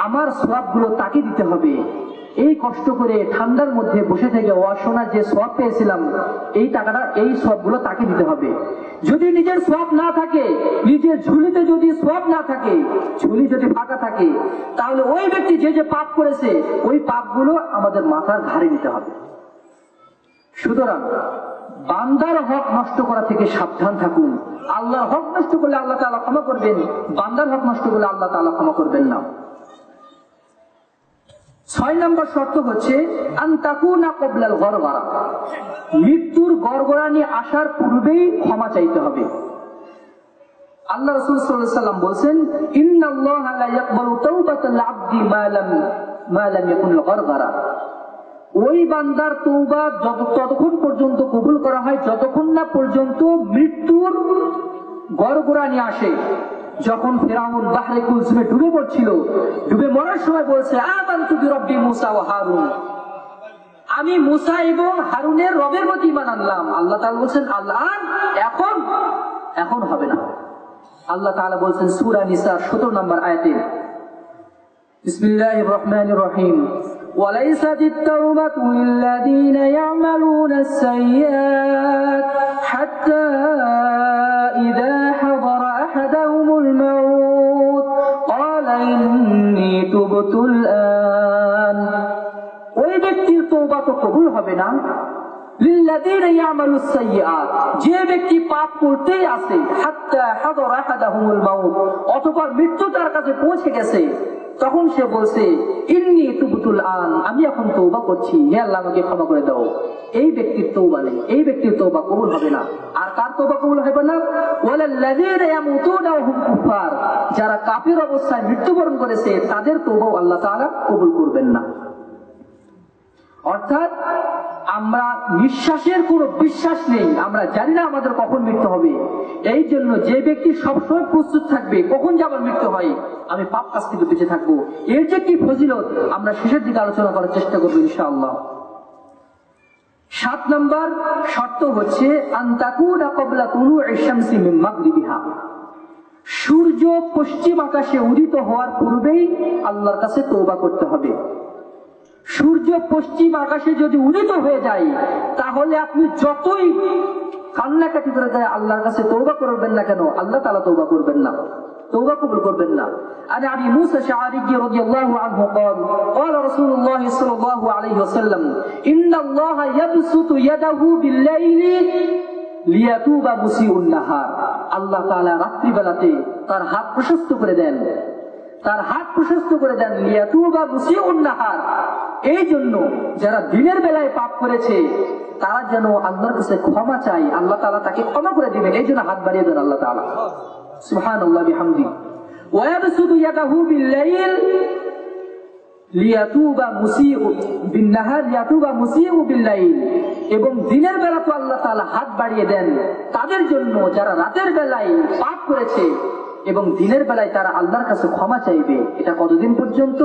আমার সওয়াবগুলো তাকে দিতে হবে। এই কষ্ট করে ঠান্ডার মধ্যে বসে থেকে ওয়াজ শোনার যে সওয়াব পেয়েছিলাম, এই টাকাটা, এই সওয়াবগুলো তাকে দিতে হবে। যদি নিজের সওয়াব না থাকে, নিজের ঝুলিতে যদি সওয়াব না থাকে, ঝুলি যদি ফাঁকা থাকে, তাহলে ওই ব্যক্তি যে যে পাপ করেছে ওই পাপগুলো আমাদের মাথার ঘাড়ে নিতে হবে। সুতরাং বান্দার হক নষ্ট করা থেকে সাবধান থাকুন। আল্লাহর হক নষ্ট করলে আল্লাহ তাআলা ক্ষমা করবেন, বান্দার হক নষ্ট করলে আল্লাহ তাআলা ক্ষমা করবেন না। 6 নম্বর শর্ত হচ্ছে আন তাকুনা ক্বাবলাল গরগরা, মৃত্যুর গড়গড়ানি আসার পূর্বেই ক্ষমা চাইতে হবে। আল্লাহ রাসূল সাল্লাল্লাহু আলাইহি ওয়াসাল্লাম বলেন, ইন্নাল্লাহা লা ইয়াকবালু তাওবাতাল আবদি মা লাম ইয়াকুন গরগরা, ওই বান্দার তওবা ততক্ষণ পর্যন্ত কবুল করা হয় যতক্ষণ না পর্যন্ত মৃত্যুর গড়গড়ানি আসে। যখন ফিরআউন বাহরে কুলসুমে ডুবে পড়ছিল, ডুবে মরার সময় বলছে, আমানতু বিরব্বি মুসা ওয়া হারুন, আমি মুসা এবং হারুনের রবের প্রতি ঈমান আনলাম। আল্লাহ তাআলা বলেন, আল্লাহ এখন হবে না। আল্লাহ তাআলা বলেন সূরা নিসা 17 নম্বর আয়াতে, বিসমিল্লাহির রহমানির রহিম, ওয়ালাইসাতিত তাওবাতু লিল্লাযীনা ইয়ামালুনাস সাইয়্যাত হাত্তা ইযা হাদারা আহাদাহুমুল মাউত ক্বালা ইন্নী তুবতুল আন, ওই ব্যক্তির তওবা তো কবুল হবে না, লিল্লাযীনা ইয়ামালুস সাইয়্যাত, যে ব্যক্তি পাপ করতেই আছে, হাত্তা হাদারা আহাদাহুমুল মাউত, অতঃপর মৃত্যু তার কাছে পৌঁছে গেছে, তখন সে বলছে, ইন্নী তুবতুল আন, আমি এখন তওবা করছি, হে আল্লাহ আমাকে ক্ষমা করে দাও। এই ব্যক্তির তওবা নেই, এই ব্যক্তির তওবা কবুল হবে না। আর কার তওবা কবুল হবে না? ওয়ালাল্লাযীনা ইয়ামুতুনা ওয়া হুম কুফার, যারা কাফির অবস্থায় মৃত্যুবরণ করেছে তাদের তওবাও আল্লাহ তাআলা কবুল করবেন না। অর্থাৎ আমরা নিঃশ্বাসের কোনো বিশ্বাস নেই, আমরা জানি না আমাদের কখন মৃত্যু হবে। এই জন্য যে ব্যক্তি সবসময় প্রস্তুত থাকবে কখন যে আমার মৃত্যু হয়, আমি পাপ কাজ থেকে বেঁচে থাকবো, এর যে কি ফজিলত আমরা শেষের দিকে আলোচনা করার চেষ্টা করবো ইনশাআল্লাহ। 7 নম্বর শর্ত হচ্ছে আন তাকুনা ক্বাবলা তুলু'i শামসি মিন মাগরিবিহা, সূর্য পশ্চিম আকাশে উদিত হওয়ার পূর্বেই আল্লাহর কাছে তওবা করতে হবে। সূর্য পশ্চিম আকাশে যদি উদিত হয়ে যায়, তাহলে আপনি যতই কান্নাকাটি করে যায় আল্লাহর কাছে তওবা করবেন না কেন, আল্লাহ তাআলা তওবা করবেন না, তওবা কবুল করবেন না। আন আবি মুসা আশ-শা'রি রাদিয়াল্লাহু আনহু قال قال رسول الله صلى الله عليه وسلم ان الله يبسط يده بالليل লিয়াতুবা মুসিউন নাহার, আল্লাহ তাআলা রাত্রি বেলাতে তার হাত প্রশস্ত করে দেন, তার হাত প্রশস্ত করে দেন, লিয়াতুবা মুসিউন নাহার, এই জন্য যারা দিনের বেলায় পাপ করেছে তারা যেন আল্লাহর কাছে ক্ষমা চায়, আল্লাহ তাআলা তাকে ক্ষমা করে দিবেন, এই জন্য হাত বাড়িয়ে দেন আল্লাহ তাআলা। সুবহানাল্লাহ বিহামদি। ওয়া ইয়াবসুতু ইয়াদাহু বিল-লাইল লিয়াতুবা মুসিউ বিন-নাহার লিয়াতুবা মুসিউ বিল-লাইল, এবং দিনের বেলা তো আল্লাহ তাআলা হাত বাড়িয়ে দেন তাদের জন্য যারা রাতের বেলায় পাপ করেছে এবং দিনের বেলায় তারা আল্লাহর কাছে ক্ষমা চাইবে। এটা কতদিন পর্যন্ত?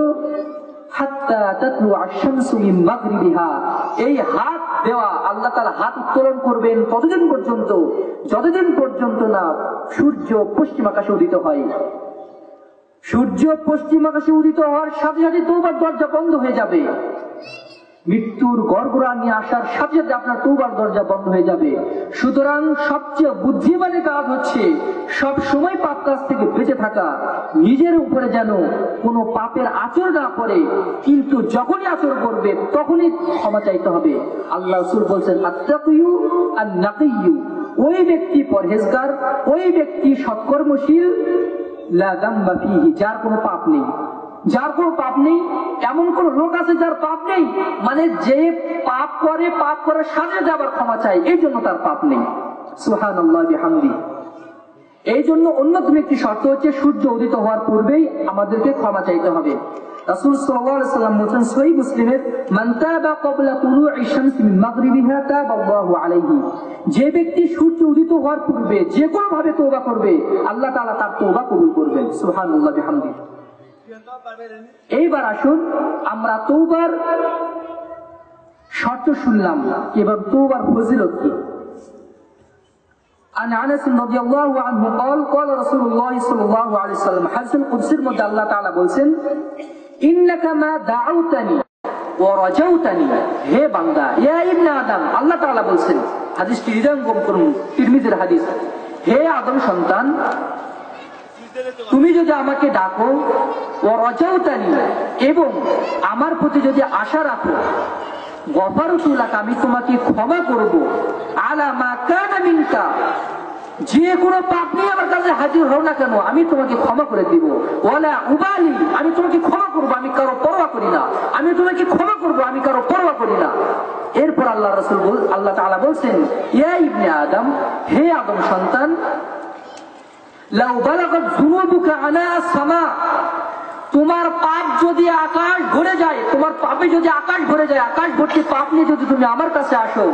হাত্তা তাতলু আশ-শামসু মিন মাগরিবিহা, এই হাত দেওয়া আল্লাহ তাআলা হাত উত্তোলন করবেন ততদিন পর্যন্ত যতদিন পর্যন্ত না সূর্য পশ্চিম আকাশে উদিত হয়। সূর্য পশ্চিম আকাশে উদিত হওয়ার সাথে সাথে তওবার দরজা বন্ধ হয়ে যাবে। মৃত্যুর গড়গড়া নিয়ে আসার সাথে সাথে আপনার তওবার দরজা বন্ধ হয়ে যাবে। সুতরাং সবচেয়ে বুদ্ধিমানের কাজ হচ্ছে সব সময় পাপ কাজ থেকে বেঁচে থাকা, নিজের উপরে যেন কোনো পাপের আচর না করে, কিন্তু যখনই আচর করবে তখনই ক্ষমা চাইতে হবে। আল্লাহ রাসূল বলছেন আত্তাকিয়ু আন-নাকিয়্যু, ওই ব্যক্তি পরহেজগার, ওই ব্যক্তি সৎকর্মশীল, লা যামবা ফীহি, যার কোনো পাপ নেই। যার কোনো পাপ নেই, এমন কোন লোক আছে যার পাপ নেই? মানে যে পাপ করে, পাপ করার সাথে আবার ক্ষমা চায়, এই জন্য তার পাপ নেই। সুবহানাল্লাহি বিহামদি। এই জন্য অন্যতম একটি শর্ত হচ্ছে সূর্য উদিত হওয়ার পূর্বেই আমাদেরকে ক্ষমা চাইতে হবে। রাসূল সাল্লাল্লাহু আলাইহি ওয়াসাল্লাম বলেছেন সহিহ মুসলিমের, মান তাবা ক্বাবলা তুলু'i শামসি মিন মাগরিবিহা তাবাল্লাহু আলাইহি, যে ব্যক্তি সূর্য উদিত হওয়ার পূর্বে যে কোনো ভাবে তওবা করবে, আল্লাহ তাআলা তার তওবা কবুল করবেন। সুবহানাল্লাহি বিহামদি। এইবার আসুন আমরা তওবার শর্ত শুনলাম, এবার তওবার ফজিলত কি। عن انس رضي الله عنه قال قال رسول الله صلى الله عليه وسلم, হাদিসুল কুদসির মধ্যে আল্লাহ তাআলা বলেন, ইন্নাকা মা দাউতানি ওয়া রাজাউতানি, হে বান্দা, ইয়া ইবনে আদম, আল্লাহ তাআলা বলেন, হাদিসটি হৃদয়ঙ্গম করুন, তিরমিজির হাদিস, হে আদম সন্তান, তুমি যদি আমাকে ডাকো, ও রাজাউতানি, এবং আমার প্রতি যদি আশা রাখো, গফারতু লাকা, আমি তোমাকে ক্ষমা করব, আলা মা কানা মিনকা, যে কোনো পাপ নিয়ে আমার কাছে হাজির হও না কেন আমি তোমাকে ক্ষমা করে দিব, ওয়ালা উবালি, আমি তোমাকে ক্ষমা করব, আমি কারো পরোয়া করি না, আমি তোমাকে ক্ষমা করব, আমি কারো পরোয়া করি না। এরপর আল্লাহ রাসূল আল্লাহ তাআলা বলেন, ইয়া ইবনে আদম, হে আদম সন্তান, লাউ বালাগাত যুনুবুকা আনাস সামা, তোমার পাপ যদি আকাশ ভরে যায়, তোমার পাপে যদি আকাশ ভরে যায়, আকাশ ভর্তি পাপ নিয়ে যদি তুমি আমার কাছে আসো,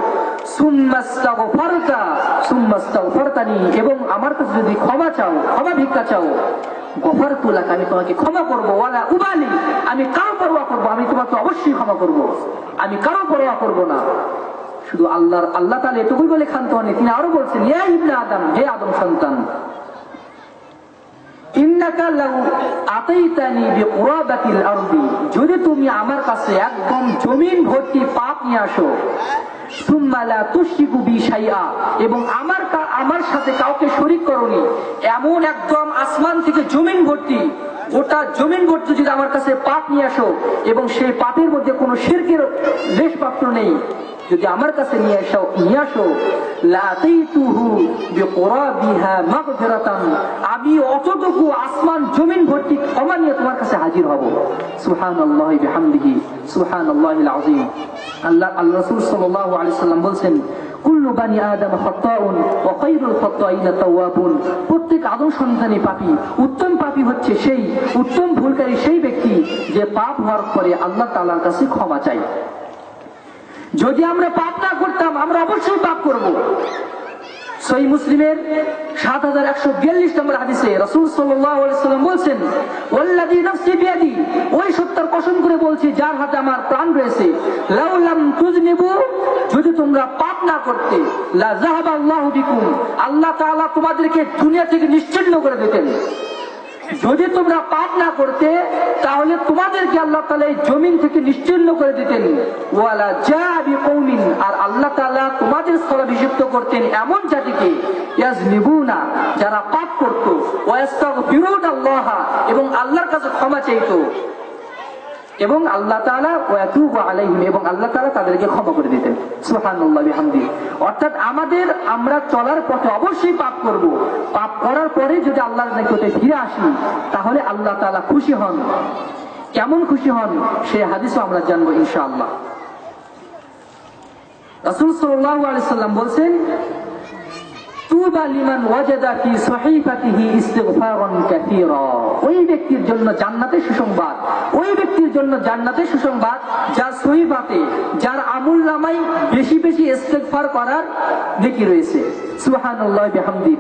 সুম্মাস্তাগফারতানি, এবং আমার কাছে যদি ক্ষমা চাও, ক্ষমা ভিক্ষা চাও, গফারতু লাকা, আমি তোমাকে ক্ষমা করব, ওয়ালা উবালি, আমি কারো পরোয়া করব, আমি তোমাকে অবশ্যই ক্ষমা করব, আমি কারো পরোয়া করব না। শুধু আল্লাহ তাআলা এটুকুই বলে ক্ষান্ত হননি, তিনি আরো বলছেন, ইয়া ইবনে আদম, হে আদম সন্তান, ইন্নাকা লাউ আতাইতানি বিকুরাবাতিল আরদি, যদি তুমি আমার কাছে একদম জমিন ভর্তি পাপ নিয়ে আসো, সুম্মা লা তুশরিকু বি শাইআ, এবং আমার সাথে কাউকে শরীক করনি, এমন একদম আসমান থেকে জমিন ভর্তি, গোটা জমিন ভর্তি যদি আমার কাছে পাপ নিয়ে আসো, এবং সেই পাপের মধ্যে কোনো শিরকের লেশমাত্র নেই, যদি আমার কাছে নিয়ে আসো, লাতাইতুহু বিকুরাবিহা মাগফিরাতান, আমি অতটুকু আসমান জমিন ভর্তি ক্ষমা নিয়ে তোমার কাছে হাজির হব। সুবহানাল্লাহি বিহামদিহি, সুবহানাল্লাহিল আযীম। আল্লাহ রাসূল সাল্লাল্লাহু আলাইহি সাল্লাম বলেন, কুল্লু বানি আদম খাত্তাউন ওয়া খায়রুল খাত্তাইনা তাওয়াবুন, প্রত্যেক আদম সন্তানই পাপী, উত্তম পাপী হচ্ছে সেই, উত্তম ভুলকারী সেই ব্যক্তি যে পাপ হওয়ার পরে আল্লাহ তাআলার কাছে ক্ষমা চায়। যদি আমরা পাপ না করতাম আমরা অবশ্যই পাপ করব। সহিহ মুসলিমের 7142 নম্বর হাদিসে রাসূল সাল্লাল্লাহু আলাইহি সাল্লাম বলেন, ওয়াল্লাযী নাফসি বিয়াদি, ওই সত্তার কসম করে বলছি যার হাতে আমার প্রাণ রয়েছে, লাউ লাম তুযনিবু, যদি তোমরা পাপ না করতে, লা যাহাবা আল্লাহু বিকুম, আল্লাহ তাআলা তোমাদেরকে দুনিয়া থেকে নিশ্চিহ্ন করে দিতেন। যদি তোমরা পাপ না করতে তাহলে তোমাদেরকে আল্লাহ তাআলা এই জমিন থেকে নিশ্চিহ্ন করে দিতেন, ওয়ালা জাআ বিকৌমিন, আর আল্লাহ তাআলা তোমাদের স্থলাভিষিক্ত করতেন এমন জাতিকে, ইয়াজনিবুনা, যারা পাপ করত, ওয়াস্তাগফিরুনা আল্লাহ, এবং আল্লাহর কাছে ক্ষমা চাইতো, এবং আল্লাহ তাআলা ওয়াতুবু আলাইহিম, এবং আল্লাহ তাআলা তাদেরকে ক্ষমা করে দিতেন। সুবহানাল্লাহি বিহামদিহি। অর্থাৎ আমরা চলার পথে অবশ্যই পাপ করব, পাপ করার পরে যদি আল্লাহর নিকটে ফিরে আসি তাহলে আল্লাহ তাআলা খুশি হন। কেমন খুশি হন সেই হাদিসও আমরা জানবো ইনশাআল্লাহ। রাসূল সাল্লাল্লাহু আলাইহি সাল্লাম বলেন, তুবা লিমান ওয়াজাদা ফি সহিফাতিহি ইস্তিগফারান কাসীরা, ওই ব্যক্তির জন্য জান্নাতের সুসংবাদ, ওই ব্যক্তির জন্য জান্নাতের সুসংবাদ যার সহিফাতে, যার আমুলনামায় বেশি বেশি ইস্তিগফার করার নেকি রয়েছে। সুবহানাল্লাহি বিহামদিহি।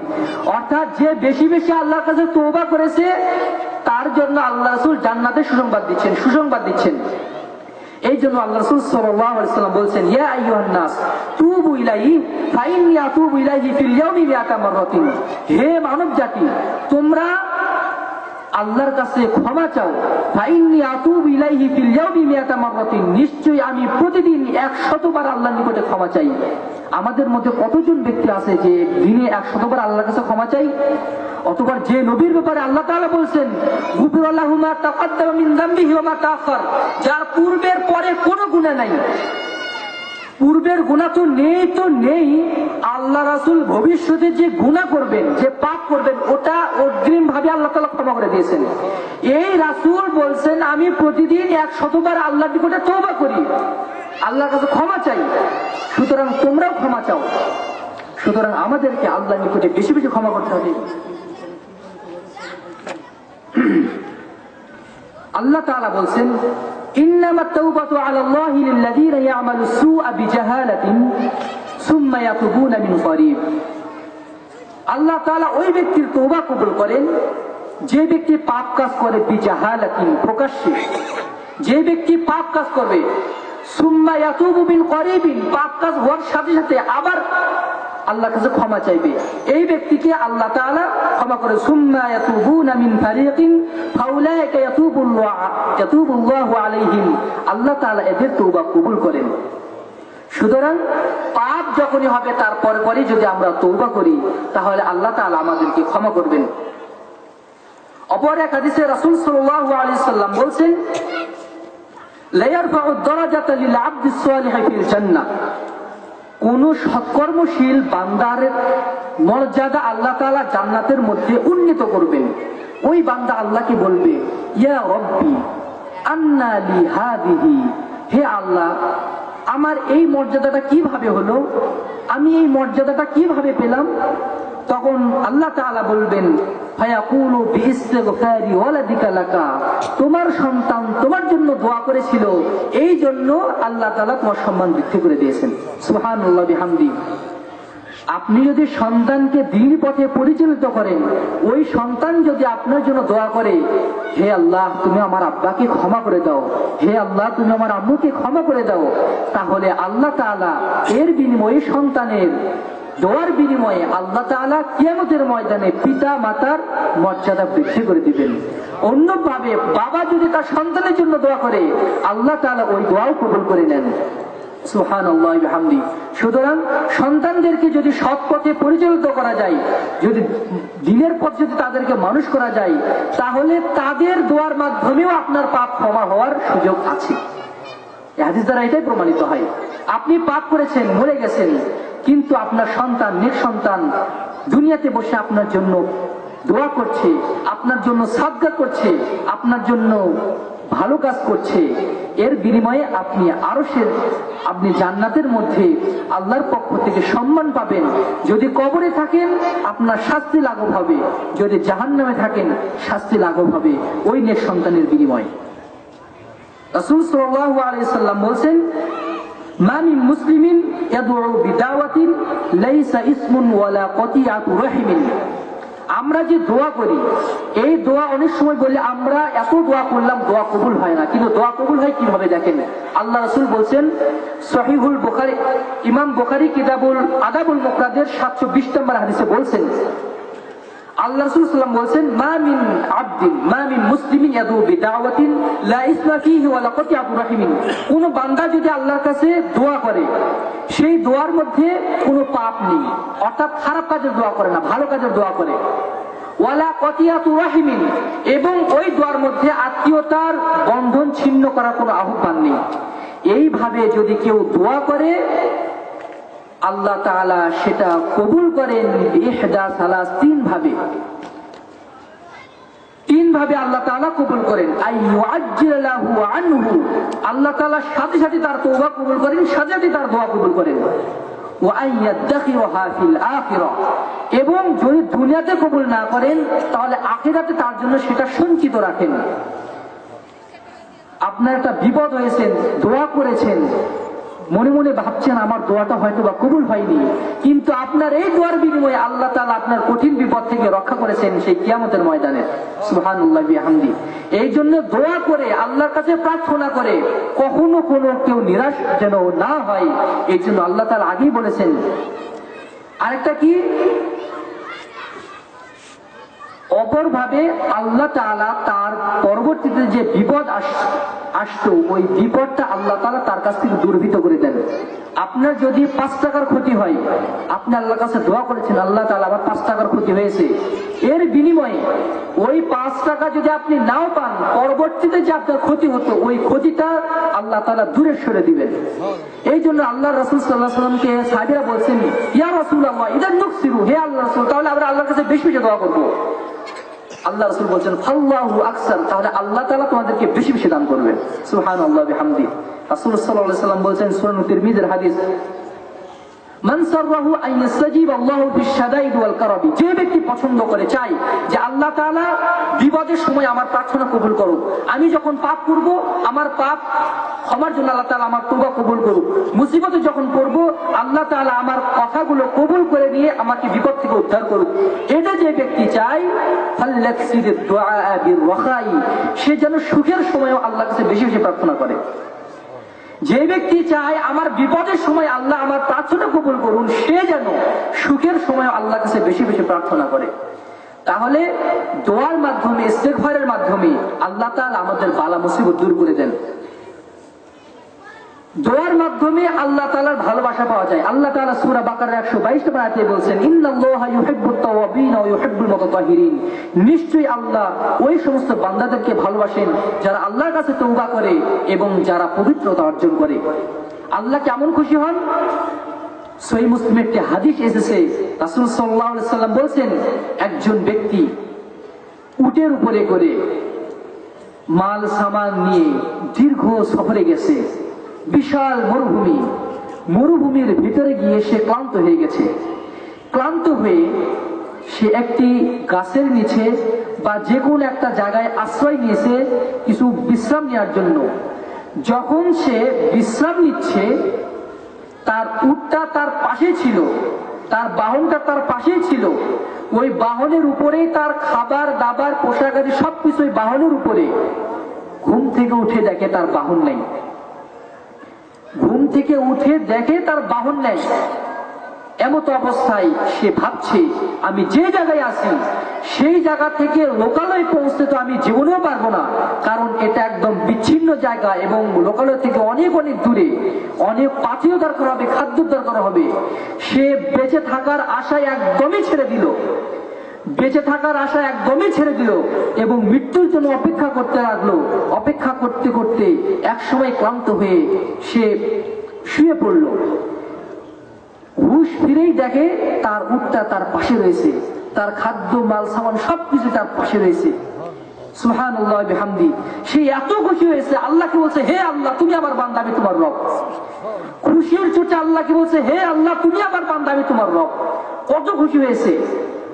অর্থাৎ যে বেশি বেশি আল্লাহর কাছে তওবা করেছে তার জন্য আল্লাহ রাসূল জান্নাতের সুসংবাদ দিচ্ছেন। এই জন্য আল্লাহ রাসূল সাল্লাল্লাহু আলাইহি ওয়াসাল্লাম বলেন, ইয়া আইয়ুহান নাস তুবু ইলাইহি ফাইন্নী আতুবু ইলাইহি ফিল ইয়াউমি মিআতা মাররাতিন, হে মানব জাতি, তোমরা আল্লাহর কাছে ক্ষমা চাও, ফাইন্নী আতুবু ইলাইহি ফিল ইয়াউমি মিয়াতা মাররাতিন, নিশ্চয়ই আমি প্রতিদিন 100 বার আল্লাহর নিকটে ক্ষমা চাই। আমাদের মধ্যে কতজন ব্যক্তি আছে যে দিনে 100 বার আল্লাহর কাছে ক্ষমা চাই? অতবার যে নবীর ব্যাপারে আল্লাহ তাআলা বলছেন গুফিরাল্লাহু মা তাকাদ্দামা মিন যামবিহি ওয়া মা তাআখার, যার পূর্বের পরে কোনো গুনাহ নাই। পূর্বের গুনাহ তো নেই, আল্লাহ রাসূল ভবিষ্যতে যে গুনাহ করবেন, যে পাপ করবেন, ওটা অগ্রিম ভাবে আল্লাহ তাআলা ক্ষমা করে দিয়েছেন। এই রাসূল বলছেন আমি প্রতিদিন 100 বার আল্লাহর নিকটে তওবা করি, আল্লাহর কাছে ক্ষমা চাই, সুতরাং তোমরাও ক্ষমা চাও। সুতরাং আমাদেরকে আল্লাহর নিকটে বেশি বেশি ক্ষমা করতে হবে। আল্লাহ তাআলা বলছেন ইন্নামাত তাওবাতু আলাল্লাহি লিল্লাযীনা ইয়া'মালুস সুআ বিজাহালাতিন সুম্মা ইয়াতুবুনা মিন করিব। আল্লাহ তাআলা ওই ব্যক্তির তওবা কবুল করেন যে ব্যক্তি পাপ কাজ করে বিজাহালাতিন, প্রকাশ্যে। যে ব্যক্তি পাপ কাজ করবে সুম্মা ইয়াতুবু মিন করিবিন, পাপ কাজ হওয়ার সাথে সাথে আবার আল্লাহর কাছে ক্ষমা চাইবে, এই ব্যক্তিকে আল্লাহ তাআলা ক্ষমা করে। সুম্মা ইয়াতুবুনা মিন ফারিকিন ফাউলাইকা ইয়াতুবুল্লাহু আলাইহিম, আল্লাহ তাআলা এদের তওবা কবুল করেন। সুতরাং পাপ যখনই হবে তার পরে যদি আমরা তওবা করি তাহলে আল্লাহ তাআলা আমাদেরকে ক্ষমা করবেন। অপর এক হাদিসে রাসূল সাল্লাল্লাহু আলাইহি সাল্লাম বলেন লা ইয়ারফাউ দারাজাতা লিল আবদিস সালিহি ফিল জান্নাহ, কোন সৎকর্মশীল বান্দার মর্যাদা আল্লাহ তাআলা জান্নাতের মধ্যে উন্নীত করবেন। ওই বান্দা আল্লাহকে বলবে ইয়া রব্বি আন্না লি হাদিহি, হে আল্লাহ আমার এই মর্যাদাটা কিভাবে হলো, আমি এই মর্যাদাটা কিভাবে পেলাম? তখন আল্লাহ তাআলা বলবেন ফায়াকুলু বিইস্তিগফারি ওয়ালাদিকা লাকা, তোমার সন্তান তোমার জন্য দোয়া করেছিল, এই জন্য আল্লাহ তাআলা তোমার সম্মান বৃদ্ধি করে দিয়েছেন। সুবহানাল্লাহ বিহামদি। আপনি যদি সন্তানকে দ্বীনের পথে পরিচালিত করেন, ওই সন্তান যদি আপনার জন্য দোয়া করে হে আল্লাহ তুমি আমার আব্বাকে ক্ষমা করে দাও, হে আল্লাহ তুমি আমার আম্মুকে ক্ষমা করে দাও, তাহলে আল্লাহ তাআলা এর বিনিময়ে, সন্তানের দোয়ার বিনিময়ে আল্লাহ তাআলা কিয়ামতের ময়দানে পিতা মাতার মর্যাদা বৃদ্ধি করে দিবেন। অন্যভাবে বাবা যদি তার সন্তানের জন্য দোয়া করে আল্লাহ তাআলা ওই দোয়াও কবুল করে নেন। সুবহানাল্লাহ বিহামদি। সুতরাং সন্তানদেরকে যদি সৎ পথে পরিচালিত করা যায়, যদি দ্বীনের পথে যদি তাদেরকে মানুষ করা যায়, তাহলে তাদের দোয়ার মাধ্যমেও আপনার পাপ ক্ষমা হওয়ার সুযোগ আছে। এই হাদিস দ্বারা এটাই প্রমাণিত হয়। আপনি পাপ করেছেন, মরে গেছেন, কিন্তু আপনার সন্তান, নিঃসন্তান দুনিয়াতে বসে আপনার জন্য দোয়া করছে, আপনার জন্য সাদকা করছে, আপনার জন্য ভালো কাজ করছে, এর বিনিময়ে আপনি জান্নাতের মধ্যে আল্লাহর পক্ষ থেকে সম্মান পাবেন। যদি কবরে থাকেন আপনার শাস্তি লাঘব হবে, যদি জাহান্নামে থাকেন শাস্তি লাঘব হবে ওই নেক সন্তানের বিনিময়ে। রাসূল সাল্লাল্লাহু আলাইহি সাল্লাম বলেন মা মিন মুসলিমিন ইয়াদউ বিদাওয়াতিন লাইসা ইসমুন ওয়ালা কতিয়াতু রাহিমিন। আমরা যে দোয়া করি, এই দোয়া অনেক সময় বলে আমরা এত দোয়া করলাম দোয়া কবুল হয় না, কিন্তু দোয়া কবুল হয় কিভাবে দেখেন। আল্লাহ রাসূল বলছেন সহিহুল বুখারী, ইমাম বুখারী কিতাবুল আদাবুল মুফরাদের 720 নম্বর হাদিসে বলছেন আল্লাহ রাসূল সাল্লাল্লাহু আলাইহি ওয়াসাল্লাম বলছেন মা মিন আবদিন মা মিন মুসলিমিন ইয়াদউ বিদাওয়াতিন লা ইসমা ফীহি ওয়ালা কতিয়াতু রাহিমিন। কোন বান্দা যদি আল্লাহর কাছে দোয়া করে সেই দোয়ার মধ্যে কোনো পাপ নেই, অর্থাৎ খারাপ কাজের দোয়া করে না, ভালো কাজের দোয়া করে, ওয়ালা কতিয়াতু রাহিমিন, এবং ওই দোয়ার মধ্যে আত্মীয়তার বন্ধন ছিন্ন করার কোনো আহ্বান নেই, এইভাবে যদি কেউ দোয়া করে আল্লাহ তাআলা সেটা কবুল করেন ইহদা সালাস, তিন ভাবে আল্লাহ তাআলা কবুল করেন। আইয়ুআজ্জিলাহু আনহু, আল্লাহ তাআলা সাথে সাথে তার তওবা কবুল করেন, সাথে সাথে তার দোয়া কবুল করেন। ওয়া আইয়াদাখিরুহা ফিল আখিরাহ, এবং যদি দুনিয়াতে কবুল না করেন তাহলে আখিরাতে তার জন্য সেটা সঞ্চিত রাখেন। আপনার একটা বিপদ হয়েছে, দোয়া করেছেন, মনে মনে ভাবছেন আমার দোয়াটা হয়তো বা কবুল হয়নি, কিন্তু আপনার এই দোয়ার বিনিময়ে আল্লাহ তাআলা আপনার কঠিন বিপদ থেকে রক্ষা করেছেন সেই কিয়ামতের ময়দানে। সুবহানাল্লাহ বিহামদি। এই জন্য দোয়া করে আল্লাহর কাছে প্রার্থনা করে কখনো কোনো কেউ নিরাশ যেন না হয়, এই জন্য আল্লাহ তাআলা আগেই বলেছেন। আরেকটা কি অপরভাবে আল্লাহ তাআলা তার পরবর্তীতে যে বিপদ আসতো ওই বিপদটা আল্লাহ তাআলা তার কাছ থেকে দূরীভূত করে দেন। আপনার যদি 5 টাকার ক্ষতি হয়, আপনি আল্লাহর কাছে দোয়া করেছেন, আল্লাহ তাআলা আমার 5 টাকার ক্ষতি হয়েছে, এর বিনিময়ে ওই 5 টাকা যদি আপনি নাও পান, পরবর্তীতে যে আপনার ক্ষতি হতো ওই ক্ষতিটা আল্লাহ তাআলা দূরে সরে দিবেন। এই জন্য আল্লাহ রাসূল সাল্লাল্লাহু আলাইহি ওয়াসাল্লামকে সাহাবীরা বলছেন, ইয়া রাসূলুল্লাহ ইদান নুকসিরু, হে আল্লাহর রাসূল তাহলে আমরা আল্লাহর কাছে বেশি বেশি দোয়া করব। আল্লাহ রাসূল বলছেন ফাল্লাহু আকসার, তাহলে আল্লাহ তাআলা তোমাদেরকে বেশি বেশি দান করবেন। সুবহানাল্লাহ বিহামদি। রাসূল সাল্লাল্লাহু আলাইহি ওয়াসাল্লাম বলছেন সুনান তিরমিজির হাদিস, মান সাররাহু আন ইস্তাজিব আল্লাহু ফিশ শাদাইদ ওয়াল কারাবি, যে ব্যক্তি পছন্দ করে চাই যে আল্লাহ তাআলা বিপদের সময় আমার প্রার্থনা কবুল করুক, আমি যখন পাপ করব আমার পাপ ক্ষমার জন্য আল্লাহ তাআলা আমার তওবা কবুল করুক, মুসিবতে যখন পড়ব আল্লাহ তাআলা আমার কথাগুলো কবুল করে নিয়ে আমাকে বিপদ থেকে উদ্ধার করুক, এটা যে ব্যক্তি চাই ফাল্লাকসিদ দুআ বির রাখাই, সে যেন সুখের সময়ও আল্লাহর কাছে বেশি বেশি প্রার্থনা করে। যে ব্যক্তি চায় আমার বিপদের সময় আল্লাহ আমার প্রার্থনা কবুল করুন, সে যেন সুখের সময় আল্লাহর কাছে বেশি বেশি প্রার্থনা করে। তাহলে দোয়ার মাধ্যমে, ইস্তেগফারের মাধ্যমে আল্লাহ তাআলা আমাদের বালা মুসিবত দূর করে দেন। দোয়ার মাধ্যমে আল্লাহ তাআলার ভালোবাসা পাওয়া যায়। আল্লাহ তাআলা সূরা বাকারার 122 নম্বর আয়াতে বলছেন, ইন্নাল্লাহা ইউহিব্বুত তাওয়াবিন ওয়া ইউহিব্বুল মুতাতাহহিরিন, নিশ্চয়ই আল্লাহ ওই সমস্ত বান্দাদেরকে ভালোবাসেন যারা আল্লাহর কাছে তওবা করে এবং যারা পবিত্রতা অর্জন করে। আল্লাহ কেমন খুশি হন? সহিহ মুসলিমে একটি হাদিস এসেছে, রাসূল সাল্লাল্লাহু আলাইহি সাল্লাম বলেন, একজন ব্যক্তি উটের উপরে করে মাল সামান নিয়ে দীর্ঘ সফরে গেছে, বিশাল মরুভূমির ভিতরে গিয়ে সে ক্লান্ত হয়ে গেছে। ক্লান্ত হয়ে সে একটি গাছের নিচে বা যে কোনো একটা জায়গায় আশ্রয় নিয়েছে কিছু বিশ্রাম নেওয়ার জন্য। যখন সে বিশ্রাম নিচ্ছে, তার উটটা তার পাশে ছিল, তার বাহনটা তার পাশেই ছিল, ওই বাহনের উপরেই তার খাবার দাবার পোশাক আদি সবকিছু ওই বাহনের উপরে। ঘুম থেকে উঠে দেখে তার বাহন নেই, ঘুম থেকে উঠে দেখে তার বাহন নেই। এমত অবস্থায় সে ভাবছে, আমি যে জায়গায় আছি সেই জায়গা থেকে লোকালয়ে পৌঁছতে তো আমি জীবনেও পারবো না, কারণ এটা একদম বিচ্ছিন্ন জায়গা এবং লোকালয় থেকে অনেক অনেক দূরে, অনেক পাথেয় দরকার হবে, খাদ্য দরকার হবে। সে বেঁচে থাকার আশায় একদমই ছেড়ে দিল, এবং মৃত্যুর জন্য অপেক্ষা করতে লাগলো। অপেক্ষা করতে করতে এক সময় ক্লান্ত হয়ে সে শুয়ে পড়ল। হুশ ফিরেই দেখে তার উটটা তার পাশে রয়েছে, তার খাদ্য মাল সামান সবকিছু তার পাশে রয়েছে। সুবহানাল্লাহ বিহামদি। সে এত খুশি হয়েছে, আল্লাহকে বলছে, হে আল্লাহ তুমি আমার বান্দা, আমি তোমার রব। খুশির চোটে আল্লাহকে বলছে, হে আল্লাহ তুমি আমার বান্দা, আমি তোমার রব। কত খুশি হয়েছে।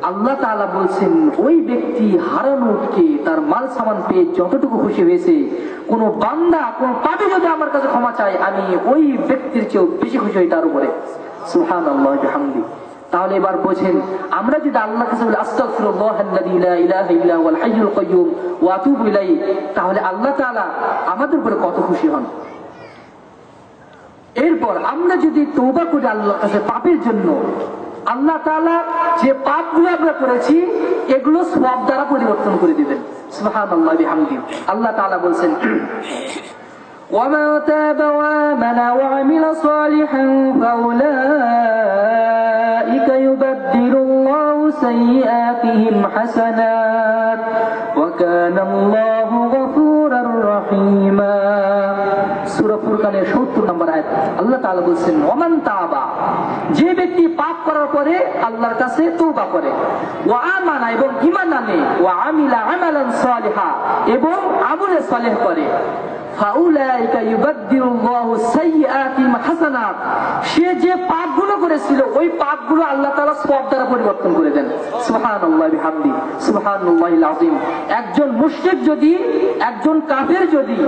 আল্লাহ তাআলা বলছেন, ওই ব্যক্তি হারানো উটকে তার মাল সামান পেয়ে যতটুকু খুশি হয়েছে, কোন বান্দা কোন পাপী যদি আমার কাছে ক্ষমা চায়, আমি ওই ব্যক্তির চেয়েও বেশি খুশি হই তার উপরে। সুবহানাল্লাহ বিহামদি। তাহলে এবার বোঝেন, আমরা যদি আল্লাহর কাছে বলি আস্তাগফিরুল্লাহাল্লাযী লা ইলাহা ইল্লা হুয়াল হাইয়ুল কাইয়্যুম ওয়া আতুবু ইলাইহি, তাহলে আল্লাহ তাআলা আমাদের উপরে কত খুশি হন। এরপর আমরা যদি তওবা করি আল্লাহর কাছে পাপের জন্য, আল্লাহ তাআলা যে পাপগুলো আমরা করেছি এগুলো সওয়াব দ্বারা পরিবর্তন করে দিবেন। সুবহানাল্লাহ বিহামদি। আল্লাহ তাআলা বলছেন, وَمَنْ تَابَ وَآمَنَ وَعَمِلَ صَالِحًا فَأُولَئِكَ يُبَدِّلُ اللَّهُ سَيِّئَاتِهِمْ حَسَنَاتٍ وَكَانَ اللَّهُ غَفُورًا رَحِيمًا। সূরা ফুরকানের ৭০ নম্বর আয়াত আল্লাহ তাআলা বলেন, ওমান তাবা, যে ব্যক্তি পাপ করার পরে আল্লাহর কাছে তওবা করে, ওয়া আমানা এবং ঈমান আনে, ওয়া আমিলা আমালান সালিহা এবং আমলে সালেহ করে, ফাউলাইকা ইউবাদদিলুল্লাহু সাইয়্যাতিহিম হাসানাত, সে যে পাপগুলো করেছিল ওই পাপগুলো আল্লাহ তাআলা সওয়াব দ্বারা পরিবর্তন করে দেন। সুবহানাল্লাহ বিহামদি, সুবহানাল্লাহিল আযীম। একজন মুশরিক যদি, একজন কাফের যদি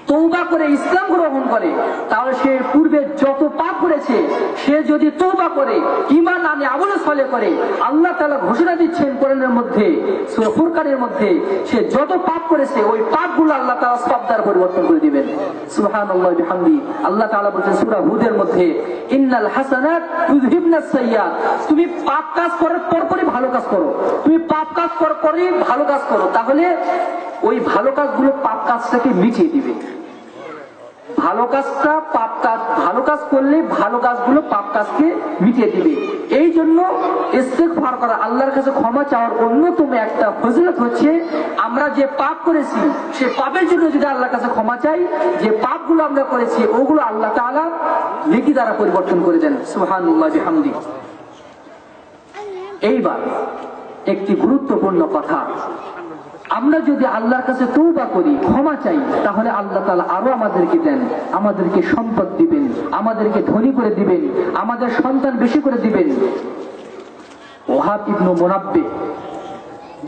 তওবা করে ইসলাম গ্রহণ করে, তাহলে সে পূর্বে যত পাপ করেছে সে যদি তওবা করে ঈমান আনে আমল সালেহ করে, আল্লাহ তাআলা ঘোষণা দিচ্ছেন কোরআনের মধ্যে সূরা ফুরকানের মধ্যে, সে যত পাপ করেছে ওই পাপগুলো আল্লাহ তাআলা সব দ্বারা পরিবর্তন করে দিবেন। সুবহানাল্লাহি ওয়া বিহামদিহি। আল্লাহ তাআলা বলেছেন সূরা হুদের মধ্যে, ইন্নাল হাসানাত ইউযহিবনাস সাইয়্যাত। তুমি পাপ কাজ করার পরপরই ভালো কাজ করো, তুমি পাপ কাজ করার পরেই ভালো কাজ করো, তাহলে ওই ভালো কাজগুলো পাপ কাজটাকে মিটিয়ে দিবে। ভালো কাজটা পাপ কাজ, ভালো কাজ করলে ভালো কাজগুলো পাপ কাজকে মিটিয়ে দিবে। এই জন্য ইস্তেগফার করা, আল্লাহর কাছে ক্ষমা চাওয়ার অন্যতম একটা ফজিলত হচ্ছে আমরা যে পাপ করেছি সে পাপের জন্য যদি আল্লাহর কাছে ক্ষমা চাই, যে পাপগুলো আমরা করেছি ওগুলো আল্লাহ তাআলা নেকি দ্বারা পরিবর্তন করে দেন। সুবহানাল্লাহি বিহামদিহি। এইবার একটি গুরুত্বপূর্ণ কথা, আমরা যদি আল্লাহর কাছে তওবা করি, ক্ষমা চাই, তাহলে আল্লাহ তাআলা আরো আমাদেরকে দেন, আমাদেরকে সম্পদ দিবেন, আমাদেরকে ধনী করে দিবেন, আমাদের সন্তান বেশি করে দিবেন। ওয়াহাব ইবনে মুনাব্বি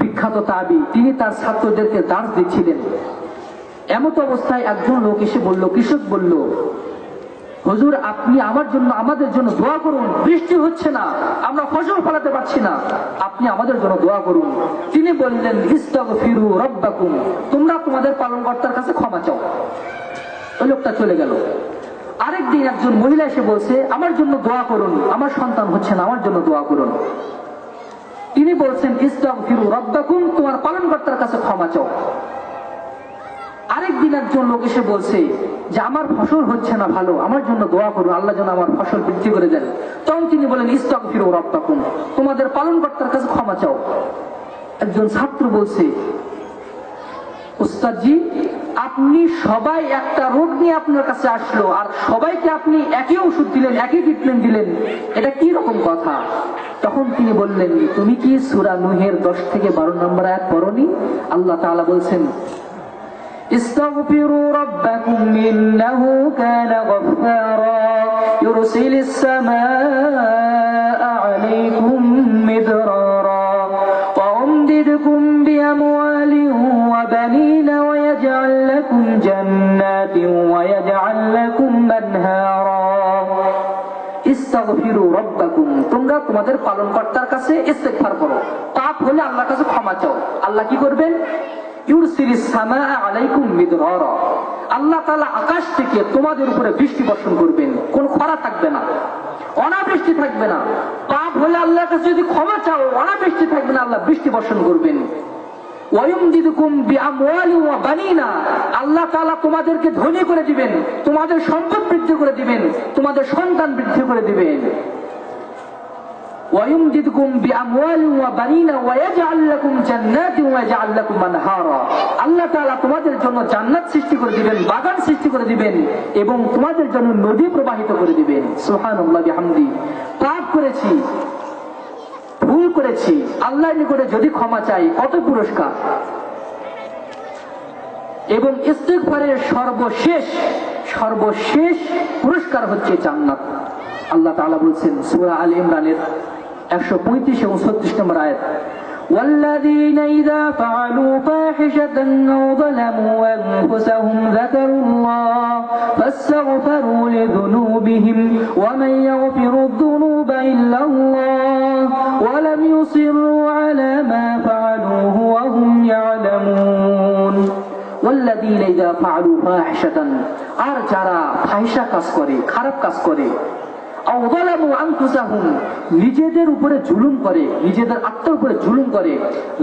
বিখ্যাত তাবী, তিনি তার ছাত্রদেরকে দার্স দিচ্ছিলেন। এমত অবস্থায় একজন লোক এসে বলল, কৃষক বলল, হুজুর আপনি আমাদের জন্য দোয়া করুন, বৃষ্টি হচ্ছে না, আমরা ফসল ফলাতে পারছি না, আপনি আমাদের জন্য দোয়া করুন। তিনি বললেন, ইস্তাগফিরু রাব্বাকুম, তোমরা তোমাদের পালনকর্তার কাছে ক্ষমা চাও। ওই লোকটা চলে গেল। আরেকদিন একজন মহিলা এসে বলছে, আমার জন্য দোয়া করুন, আমার সন্তান হচ্ছে না, আমার জন্য দোয়া করুন। তিনি বলছেন, ইস্তাগফিরু রাব্বাকুম, তোমার পালনকর্তার কাছে ক্ষমা চাও। আরেকদিন একজন লোক এসে বলছে যে আমার ফসল হচ্ছে না ভালো, আমার জন্য দোয়া করুন, আল্লাহ যেন আমার ফসল বৃদ্ধি করে দেন। তখন তিনি বলেন, ইস্তাগফিরু রাব্বাকুম, তোমাদের পালনকর্তার কাছে ক্ষমা চাও। একজন ছাত্র বলছে, উস্তাদজি আপনি সবাই একটা রোগ নিয়ে আপনার কাছে আসলো আর সবাইকে আপনি একই ওষুধ দিলেন, একই ট্রিটমেন্ট দিলেন, এটা কি রকম কথা? তখন তিনি বললেন, তুমি কি সূরা নূহের 10 থেকে 12 নম্বর আয়াত পড়নি? আল্লাহ তাআলা বলছেন, استغفروا ربكم إنه كان غفارا يرسل السماء عليكم مدرارا ويمددكم بأموال وبنين ويجعل لكم جنات ويجعل لكم أنهارا ইস্তাগফিরু রাব্বাকুম, তোমরা তোমাদের পালনকর্তার কাছে ইস্তেগফার করো, পাপ হলে আল্লাহর কাছে ক্ষমা চাও। আল্লাহ কি করবেন? ইউরসিলিস সামাআ আলাইকুম মিদরারা, আল্লাহ তাআলা আকাশ থেকে তোমাদের উপরে বৃষ্টি বর্ষণ করবেন, কোন খরা থাকবে না, অনাবৃষ্টি থাকবে না। পাপ হলে আল্লাহর কাছে যদি ক্ষমা চাও, অনাবৃষ্টি থাকবে না, আল্লাহ বৃষ্টি বর্ষণ করবেন। ওয়ায়ুমদিদুকুম বিআমওয়ালি ওয়া বানিনা, আল্লাহ তাআলা তোমাদেরকে ধনী করে দিবেন, তোমাদের সম্পদ বৃদ্ধি করে দিবেন, তোমাদের সন্তান বৃদ্ধি করে দিবেন। ওয়ায়ুমদিদুকুম বিআমওয়ালি ওয়া বানিনা ওয়া ইয়াজআল লাকুম জান্নাতিন ওয়া ইয়াজআল লাকুম আনহারা, আল্লাহ তাআলা তোমাদের জন্য জান্নাত সৃষ্টি করে দিবেন, বাগান সৃষ্টি করে দিবেন এবং তোমাদের জন্য নদী প্রবাহিত করে দিবেন। সুবহানাল্লাহি বিহামদি। পাপ করেছি, ভুল করেছি, আল্লাহর নিকটে যদি ক্ষমা চাই, কত পুরস্কার। এবং ইস্তিগফারের সর্বশেষ পুরস্কার হচ্ছে জান্নাত। আল্লাহ তাআলা বলছেন সূরা আল ইমরানের 135 এবং 36 নম্বর আয়াত, والذين إذا فعلوا فاحشة أو ظلموا أنفسهم ذكروا الله فاستغفروا لذنوبهم ومن يغفر الذنوب إلا الله ولم يصروا على ما فعلوه وهم يعلمون والذين إذا فعلوا فاحشة, আর যারা ফাহিশা কাজ করে, খারাপ কাজ করে, আও যালামু আনফুসাহুম, নিজেদের উপরে জুলুম করে, নিজেদের আত্মার উপরে জুলুম করে,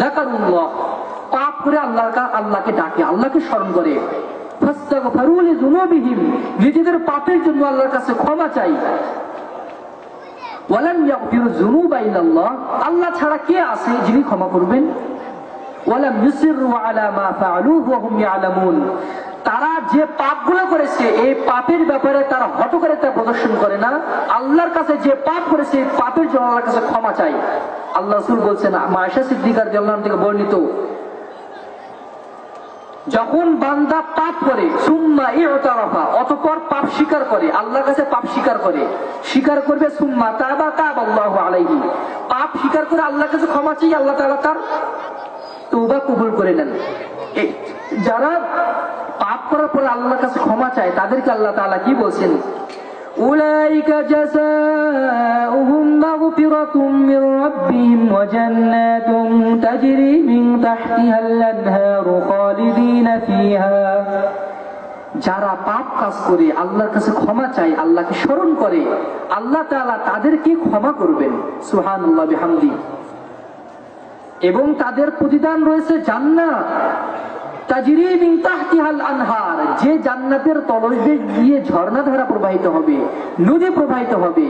যাকারুল্লাহ, পাপ করে আল্লাহকে ডাকে, আল্লাহকে স্মরণ করে, ফাস্তাগফিরু লিযুনুবিহিম, নিজেদের পাপের জন্য আল্লাহর কাছে ক্ষমা চাই, ওয়ালাম ইয়াগফিরু যুনুবা ইল্লাল্লাহ, আল্লাহ ছাড়া কে আছে যিনি ক্ষমা করবেন, ওয়ালাম ইউসিরু আলা মা ফাআলুহু ওয়া হুম ইয়ালামুন, তারা যে পাপগুলো করেছে এই পাপের ব্যাপারে তারা হঠকারিতা প্রদর্শন করে না, আল্লাহর কাছে যে পাপ করেছে এই পাপের জন্য আল্লাহর কাছে ক্ষমা চাই। আল্লাহ রাসূল বলছেন, আয়েশা সিদ্দিকা রাদিয়াল্লাহু আনহা থেকে বর্ণিত, যখন বান্দা পাপ করে সুম্মা ইউতারাফা, অতঃপর পাপ স্বীকার করে, আল্লাহর কাছে পাপ স্বীকার করবে, সুম্মা তাবাল্লাহু আলাইহি, পাপ স্বীকার করে আল্লাহর কাছে ক্ষমা চাই, আল্লাহ তাআলা তার তওবা কবুল করে নেন। যারা পাপ করার পরে আল্লাহর কাছে ক্ষমা চায়, তাদেরকে আল্লাহ তাআলা কি বলছেন? উলাইকা জাযাউহুম মাগফিরাতুম মির রাব্বিহিম ওয়া জান্নাতুন তাজরি মিন তাহতিহাল আনহারু খালিদিনা ফিহা। যারা পাপ কাজ করে আল্লাহর কাছে ক্ষমা চায়, আল্লাহকে স্মরণ করে, আল্লাহ তাআলা তাদেরকে ক্ষমা করবেন। সুবহানাল্লাহ বিহামদি। এবং তাদের প্রতিদান রয়েছে জান্নাত, তাজরি মিন তাহতিহাল আনহার, যে জান্নাতের তলদেশ দিয়ে ঝর্ণাধারা প্রবাহিত হবে, নদী প্রবাহিত হবে।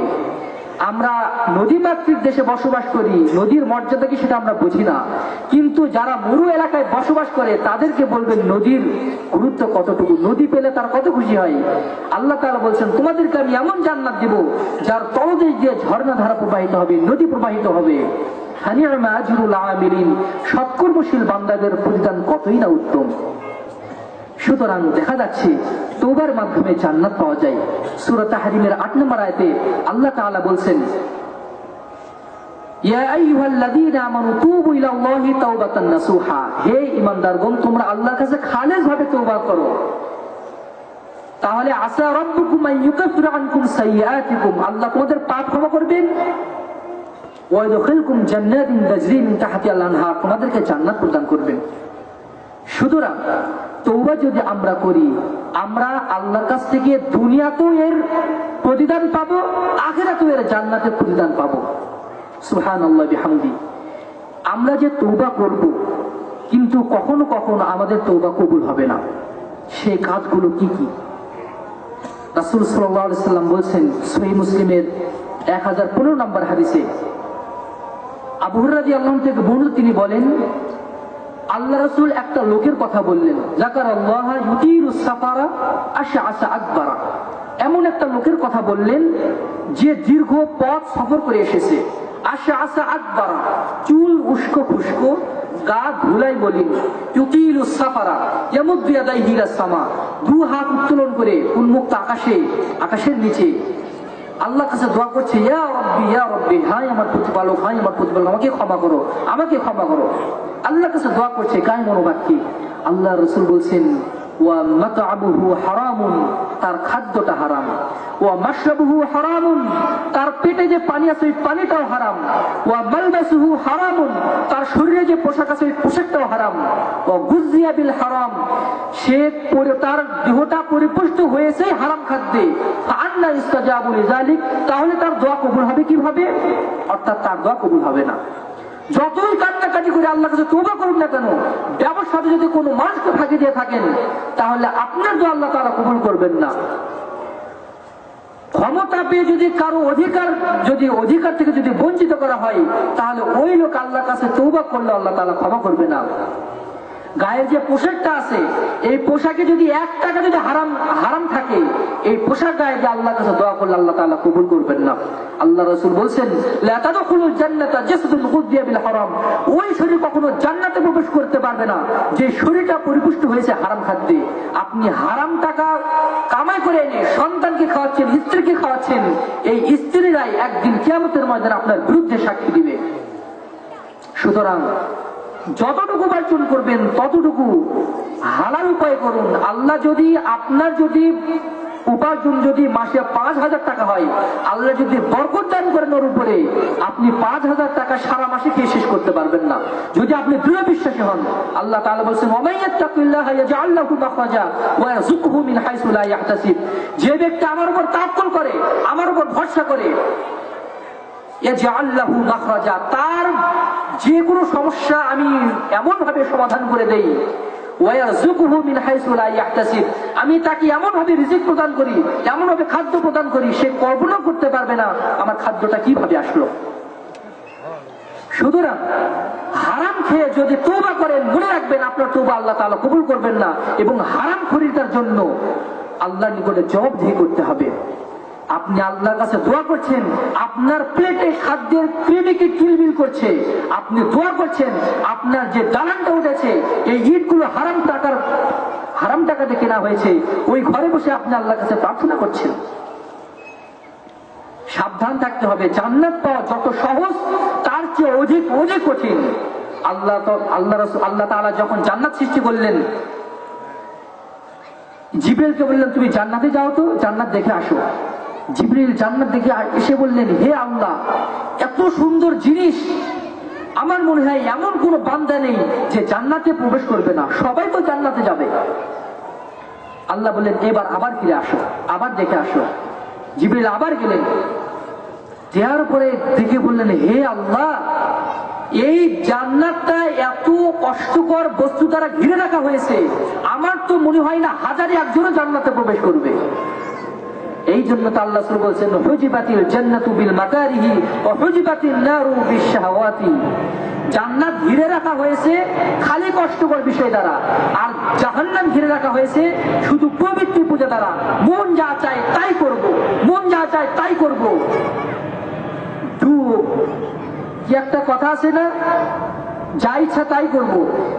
আমরা নদীমাতৃক দেশে বসবাস করি, নদীর মর্যাদা কি সেটা আমরা বুঝি না, কিন্তু যারা মরু এলাকায় বসবাস করে তাদেরকে বলবেন নদীর গুরুত্ব কতটুকু, নদী পেলে তার কত খুশি হয়। আল্লাহ তাআলা বলছেন তোমাদেরকে আমি এমন জান্নাত দেব যার তলদেশ দিয়ে ঝর্ণাধারা প্রবাহিত হবে, নদী প্রবাহিত হবে। হানিআমা আজরুল আমিলিন, সৎকর্মশীল বান্দাদের প্রতিদান কতই না উত্তম। সুতরাং দেখা যাচ্ছে তওবার মাধ্যমে জান্নাত পাওয়া যায়। সূরা তাহরিমের ৮ নম্বর আয়াতে আল্লাহ তাআলা বলছেন, ইয়া আইয়ুহাল্লাযীনা আমানু তুবু ইলাল্লাহি তাওবাতান নাসুহা, হে ঈমানদারগণ তোমরা আল্লাহর কাছে খালেসভাবে তওবা করো, তাহলে আসা রাব্বুকুম আন ইউকাফিরা আনকুম সাইয়্যাতিকুম, আল্লাহ তোমাদের পাপ ক্ষমা করবেন। ওয়া ইয়াদখিলকুম জান্নাতিন তাজরি মিন তাহতিহাল আনহার, তোমাদেরকে জান্নাত প্রদান করবেন। সুতরাং তওবা যদি আমরা করি, আমরা আল্লাহর কাছ থেকে দুনিয়াতেও এর প্রতিদান পাবো, আখিরাতেও এর জান্নাতের প্রতিদান পাবো। সুবহানাল্লাহ বিহামদি। আমরা যে তওবা করব, কিন্তু কখনো কখনো আমাদের তওবা কবুল হবে না। সেই কাজগুলো কি কি? রাসূল সাল্লাল্লাহু আলাইহি সাল্লাম বলেছেন সহিহ মুসলিমের 1015 নম্বর হাদিসে, আবু হুরায়রা রাদিয়াল্লাহু আনহু থেকে বর্ণিত, তিনি বলেন আল্লাহ রাসূল একটা লোকের কথা বললেন, যাকারাল্লাহ ইউতিরুস সাফারা আশআসা আকবারা, এমন একটা লোকের কথা বললেন যে দীর্ঘ পথ সফর করে এসেছে। আশআসা আকবারা, চুল উস্কো খুস্কো, গা ধুলাই বলিন। ইউতিরুস সাফারা ইয়ামুদ্দু ইয়াদাইহি ইলাস সামা, দুই হাত উত্তোলন করে উন্মুক্ত আকাশে, আকাশের নিচে আল্লাহর কাছে দোয়া করছে, ইয়া রব্বি ইয়া রব্বি, হায় আমার প্রতিপালক, হায় আমার প্রতিপালক, আমাকে ক্ষমা করো, আমাকে ক্ষমা করো। আল্লাহর কাছে দোয়া করছে কায় মনোবাক্যে। আল্লাহ রাসূল বলছেন, ওয়া মাতআবুহু হারামুন, তার খাদ্যটা হারাম। ওয়া মাশরাবুহু হারামুন, তার পেটে যে পানি আছে ওই পানিটাও হারাম। ওয়া মালবাসুহু হারামুন, তার শরীরে যে পোশাক আছে ওই পোশাকটাও হারাম। ওয়া গুযিয়া বিল হারাম, সে তার দেহটা পরিপুষ্ট হয়েছে হারাম খাদ্যে। ফাআন্না ইস্তাজাবু লিযালিক, তাহলে তার দোয়া কবুল হবে কিভাবে? অর্থাৎ তার দোয়া কবুল হবে না। যতই কান্নাকাটি করে আল্লাহর কাছে তওবা করুন না কেন, ব্যবসাতে যদি কোনো মানুষকে ফাঁকি দিয়ে থাকেন, তাহলে আপনার দোয়া আল্লাহ তাআলা কবুল করবেন না। ক্ষমতা পেয়ে যদি কারো অধিকার থেকে যদি বঞ্চিত করা হয়, তাহলে ওই লোক আল্লাহর কাছে তওবা করলে আল্লাহ তাআলা ক্ষমা করবে না। গায়ের যে পোশাকটা আছে, এই পোশাকে যদি 1 টাকা যদি হারাম থাকে, এই পোশাক গায়ে যে আল্লাহর কাছে দোয়া করলে আল্লাহ তাআলা কবুল করবেন না। আল্লাহ রাসূল বলেন, লা তাদখুলুল জান্নাতা জাসাদুন গুযিয়া বিল হারাম, ওই শরীর কখনো জান্নাতে প্রবেশ করতে পারবে না যে শরীরটা পরিপুষ্ট হয়েছে হারাম খাদ্যে। আপনি হারাম টাকা কামাই করে এনে সন্তানকে খাওয়াচ্ছেন, স্ত্রীকে খাওয়াচ্ছেন, এই স্ত্রীরাই একদিন কিয়ামতের ময়দানে আপনার বিরুদ্ধে সাক্ষী দিবে। সুতরাং যতটুকু উপার্জন করবেন ততটুকু হালাল উপায় করুন। আল্লাহ যদি আপনার উপার্জন যদি মাসে 5,000 টাকা হয়, আল্লাহ যদি বরকত দান করেন ওর উপরে, আপনি 5,000 টাকা সারা মাসে খেয়ে শেষ করতে পারবেন না, যদি আপনি দৃঢ় বিশ্বাসী হন। আল্লাহ তাআলা বলেছেন, ওয়া মাইয়াত্তাকিল্লাহা ইয়াজআল লাহু মাখরাজা ওয়া ইয়ারযুকহু মিন হাইসু লা ইয়াহতাসিব, যে ব্যক্তি আমার উপর তাওয়াক্কুল করে, আমার উপর ভরসা করে, ইয়াজআল লাহু মাখরাজা, তার যে কোনো সমস্যা আমি এমন ভাবে সমাধান করে দেই, ওয়া ইয়ারযুকহু মিন হাইসু লা ইয়াহতাসিব, আমি তাকে এমন ভাবে রিজিক প্রদান করি, এমন ভাবে খাদ্য প্রদান করি, সে কল্পনা করতে পারবে না আমার খাদ্যটা কিভাবে আসলো। সুতরাং হারাম খেয়ে যদি তওবা করেন, মনে রাখবেন আপনার তওবা আল্লাহ তাআলা কবুল করবেন না, এবং হারাম খরিদার জন্য আল্লাহর নিকটে জবাবদিহি করতে হবে। আপনি আল্লাহর কাছে দোয়া করছেন, আপনার প্লেটে খাদ্যের কৃমিকে কিলবিল করছে, আপনি দোয়া করছেন, আপনার যে দালানটা উঠেছে এই ইটগুলো হারাম টাকাতে কেনা হয়েছে, ওই ঘরে বসে আপনি আল্লাহর কাছে প্রার্থনা করছেন। সাবধান থাকতে হবে, জান্নাত পাওয়া যত সহজ তার চেয়ে অধিক অধিক কঠিন। আল্লাহ তাআলা যখন জান্নাত সৃষ্টি করলেন, জিবরিলকে বললেন তুমি জান্নাতে যাও তো, জান্নাত দেখে আসো। জিবরিল জান্নাত দেখে এসে বললেন, হে আল্লাহ, এত সুন্দর জিনিস, আমার মনে হয় এমন কোন বান্দা নেই যে জান্নাতে প্রবেশ করবে না, সবাই তো জান্নাতে যাবে। আল্লাহ বললেন এবার আবার ফিরে আসো, আবার দেখে আসো। জিবরিল আবার গেলেন, যাওয়ার পরে দেখে বললেন, হে আল্লাহ, এই জান্নাতটা এত কষ্টকর বস্তু দ্বারা ঘিরে রাখা হয়েছে, আমার তো মনে হয় না হাজারে একজনও জান্নাতে প্রবেশ করবে। এই জন্য তো আল্লাহ রাসূল বলেছেন, হুজিবাতিল জান্নাতু বিল মাকারিহি ওয়া হুজিবাতিন নারু বিশ শাহাওয়াতি। জান্নাত ঘিরে রাখা হয়েছে খালি কষ্টকর বিষয় দ্বারা, আর জাহান্নাম ঘিরে রাখা হয়েছে শুধু পবিত্র পূজা দ্বারা। মন যা চায় তাই করব, মন যা চায় তাই করব। কি একটা কথা আছে না, যা ইচ্ছা তাই করব,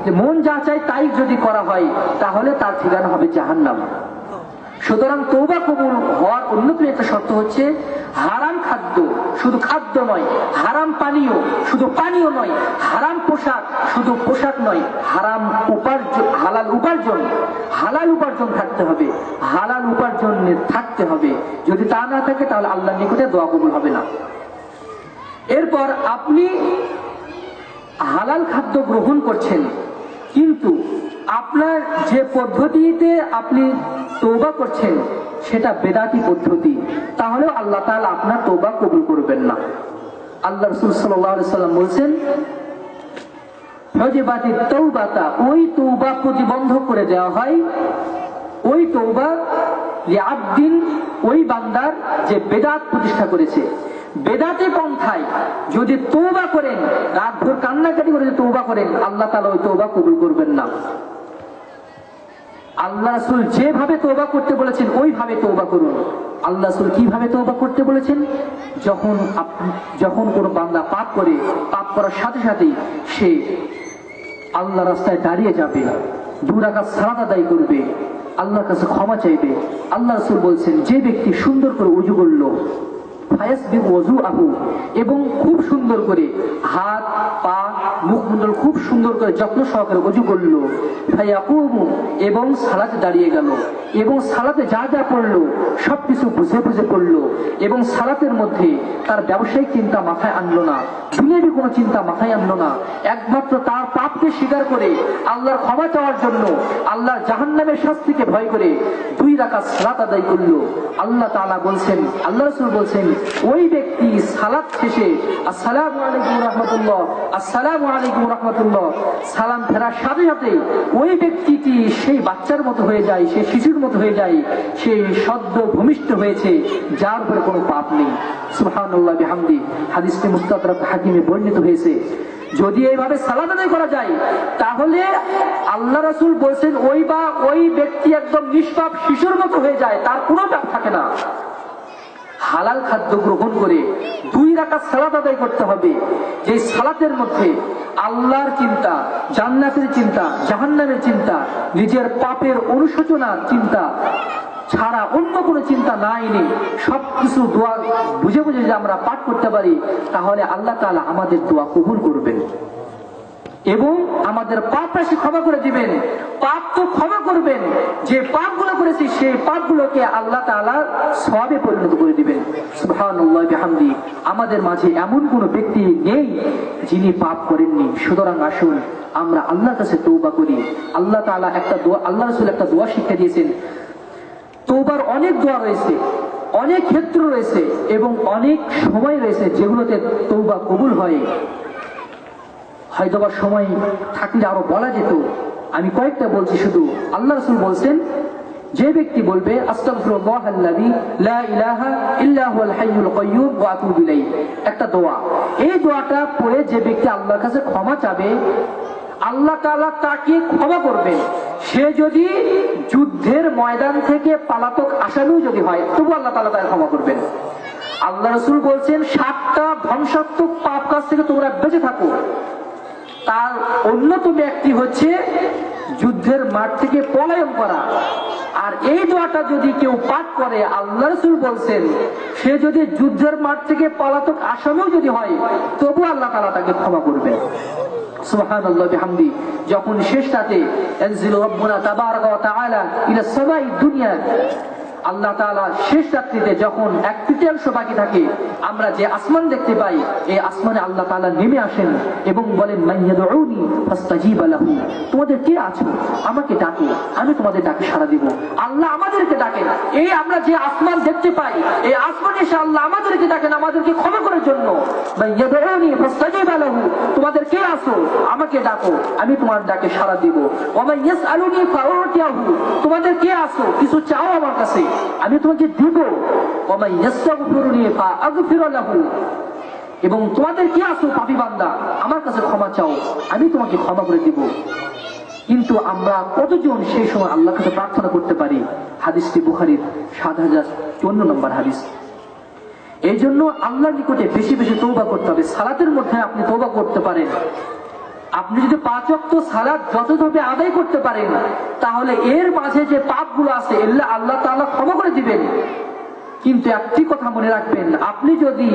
যে মন যা চায় তাই যদি করা হয় তাহলে তার ঠিকানা হবে জাহান্নাম। সুতরাং তওবা কবুল হওয়ার অন্যতম একটা শর্ত হচ্ছে হারাম খাদ্য, শুধু খাদ্য নয়, হারাম পানীয়, শুধু পানীয় নয়, হারাম পোশাক, শুধু পোশাক নয়, হারাম উপার্জন, হালাল উপার্জন, হালাল উপার্জন থাকতে হবে, হালাল উপার্জন থাকতে হবে। যদি তা না থাকে তাহলে আল্লাহর নিকটে দোয়া কবুল হবে না। এরপর আপনি হালাল খাদ্য গ্রহণ করছেন, কিন্তু আপনার যে পদ্ধতিতে আপনি তওবা করছেন সেটা বেদাতি পদ্ধতি, তাহলেও আল্লাহ তাআলা আপনার তওবা কবুল করবেন না। আল্লাহ রাসূল সাল্লাল্লাহু আলাইহি সাল্লাম বলেছেন, হুজিবাতিত তাওবাতা, ওই তওবা প্রতিবন্ধক করে দেওয়া হয়, ওই তওবা লিআবদিন, ওই বান্দার যে বেদাত প্রতিষ্ঠা করেছে। বেদাতে পন্থায় যদি তওবা করেন, রাত ভোর কান্নাকাটি করে যদি তওবা করেন, আল্লাহ তাআলা ওই তওবা কবুল করবেন না। আল্লাহ রাসূল যেভাবে তওবা করতে বলেছেন ওইভাবে তওবা করুন। আল্লাহ রাসূল কিভাবে তওবা করতে বলেছেন? যখন কোনো বান্দা পাপ করে, পাপ করার সাথে সাথেই সে আল্লাহ রাস্তায় দাঁড়িয়ে যাবে, 2 রাকাত সালাত আদায় করবে, আল্লাহর কাছে ক্ষমা চাইবে। আল্লাহ রাসূল বলছেন, যে ব্যক্তি সুন্দর করে ওযু করলো, এবং খুব সুন্দর করে হাত পা মুখমণ্ডল খুব সুন্দর করে যত্ন সহকারে ওযু করলো, এবং সালাতে দাঁড়িয়ে গেল, এবং সালাতে যা যা পড়লো সবকিছু বুঝে বুঝে পড়লো, এবং সালাতের মধ্যে তার ব্যবসায়িক চিন্তা মাথায় আনলো না, দুনিয়াবি কোনো চিন্তা মাথায় আনলো না, একমাত্র তার পাপকে স্বীকার করে আল্লাহর ক্ষমা চাওয়ার জন্য, আল্লাহর জাহান্নামের শাস্তিকে ভয় করে 2 রাকাত সালাত আদায় করলো। আল্লাহ তাআলা বলছেন, আল্লাহ রাসূল বলছেন, ওই ব্যক্তি সালাত শেষে আসসালামু আলাইকুম রাহমাতুল্লাহ, আসসালামু আলাইকুম রাহমাতুল্লাহ সালাম ফেরার সাথে সাথে ওই ব্যক্তিটি সেই বাচ্চার মতো হয়ে যায়, সেই শিশুর মতো হয়ে যায়, সেই সদ্য ভূমিষ্ঠ হয়েছে, যার উপরে কোনো পাপ নেই। সুবহানাল্লাহ বিহামদি। হাদিসটি মুস্তাদরাক হাকিমে বর্ণিত হয়েছে। যদি এইভাবে সালাত আদায় করা যায় তাহলে আল্লাহ রাসূল বলছেন ওই ব্যক্তি একদম নিষ্পাপ শিশুর মতো হয়ে যায়, তার কোনো পাপ থাকে না। হালাল খাদ্য গ্রহণ করে 2 রাকাত সালাত আদায় করতে হবে, যে সালাতের মধ্যে আল্লাহর চিন্তা, জান্নাতের চিন্তা, জাহান্নামের চিন্তা, নিজের পাপের অনুশোচনার চিন্তা ছাড়া অন্য কোনো চিন্তা নাই নেই। সবকিছু দোয়া বুঝে বুঝে যে আমরা পাঠ করতে পারি, তাহলে আল্লাহ তাআলা আমাদের দোয়া কবুল করবেন এবং আমাদের পাপ রাশি ক্ষমা করে দিবেন। পাপ তো ক্ষমা করবেন, যে পাপগুলো করেছি সেই পাপগুলোকে আল্লাহ তাআলা সওয়াবে পরিণত করে দিবেন। সুবহানাল্লাহ বিহামদি। আমাদের মাঝে এমন কোন ব্যক্তি নেই যিনি পাপ করেননি। সুতরাং আসুন আমরা আল্লাহর কাছে তওবা করি। আল্লাহ তাআলা একটা দোয়া, আল্লাহ রাসূল একটা দোয়া শিক্ষা দিয়েছেন। তওবার অনেক দোয়া রয়েছে, অনেক ক্ষেত্র রয়েছে এবং অনেক সময় রয়েছে যেগুলোতে তওবা কবুল হয়। হয়তোবা সময় থাকলে আরো বলা যেত, আমি কয়েকটা বলছি শুধু। আল্লাহ রাসূল বলছেন, যে ব্যক্তি বলবে আস্তাগফিরুল্লাহাল্লাযী লা ইলাহা ইল্লা হুয়াল হাইয়ুল কাইয়্যুম ওয়া আতুবু ইলাইহি, একটা দোয়া, এই দোয়াটা পড়ে যে ব্যক্তি আল্লাহর কাছে ক্ষমা চাবে, আল্লাহ তাআলা তাকে ক্ষমা করবেন। সে যদি যুদ্ধের ময়দান থেকে পলাতক আসামিও যদি হয়, তবু আল্লাহ তাআলা তাকে ক্ষমা করবেন। আল্লাহ রাসূল বলছেন, 7টা ধ্বংসাত্মক পাপ কাজ থেকে তোমরা বেঁচে থাকো। তার অন্যতম একটি হচ্ছে যুদ্ধের মাঠ থেকে পলায়ন করা। আর এই দোয়াটা যদি কেউ পাঠ করে, আল্লাহ রাসূল বলছেন, সে যদি যুদ্ধের মাঠ থেকে পলাতক আসামিও যদি হয়, তবু আল্লাহ তাআলা তাকে ক্ষমা করবেন। সুবহানাল্লাহি বিহামদি। যখন শেষ রাতে ইয়ানজিলু রাব্বুনা তাবারাকা ওয়া তাআলা ইলা সামাই দুনিয়া, আল্লাহ তাআলা শেষ রাত্রিতে যখন এক তৃতীয়াংশ বাকি থাকে, আমরা যে আসমান দেখতে পাই, এই আসমানে আল্লাহ তাআলা নেমে আসেন এবং বলেন মান ইয়াদউনি ফাস্তাজিব লাহু, তোমাদের কে আছো আমাকে ডাকো, আমি তোমাদের ডাকে সাড়া দেব। আল্লাহ আমাদেরকে ডাকেন। এই আমরা যে আসমান দেখতে পাই, এই আসমানে এসে আল্লাহ আমাদেরকে ডাকেন আমাদেরকে ক্ষমা করার জন্য। মান ইয়াদউনি ফাস্তাজিব লাহু, তোমাদের কে আছো আমাকে ডাকো, আমি তোমার ডাকে সাড়া দেব। ওয়া মান ইয়াসআলুনি ফাউতিয়াহু, তোমাদের কে আছো কিছু চাও আমার কাছে, আমি তোমাকে দিব। এবং তোমাদের কি আছো পাপী বান্দা, আমার কাছে ক্ষমা চাও, আমি তোমাকে ক্ষমা করে দিব। কিন্তু আমরা কতজন সেই সময় আল্লাহর কাছে প্রার্থনা করতে পারি? হাদিসটি বুখারীর ৭০৫৪ নম্বর হাদিস। এই জন্য আল্লাহর নিকটে বেশি বেশি তওবা করতে হবে। সালাতের মধ্যে আপনি তওবা করতে পারেন। আপনি যদি ৫ ওয়াক্ত সালাত যথাযথভাবে আদায় করতে পারেন, তাহলে এর মাঝে যে পাপগুলো আছে এগুলো আল্লাহ তাআলা ক্ষমা করে দিবেন। কিন্তু একটি কথা মনে রাখবেন, আপনি যদি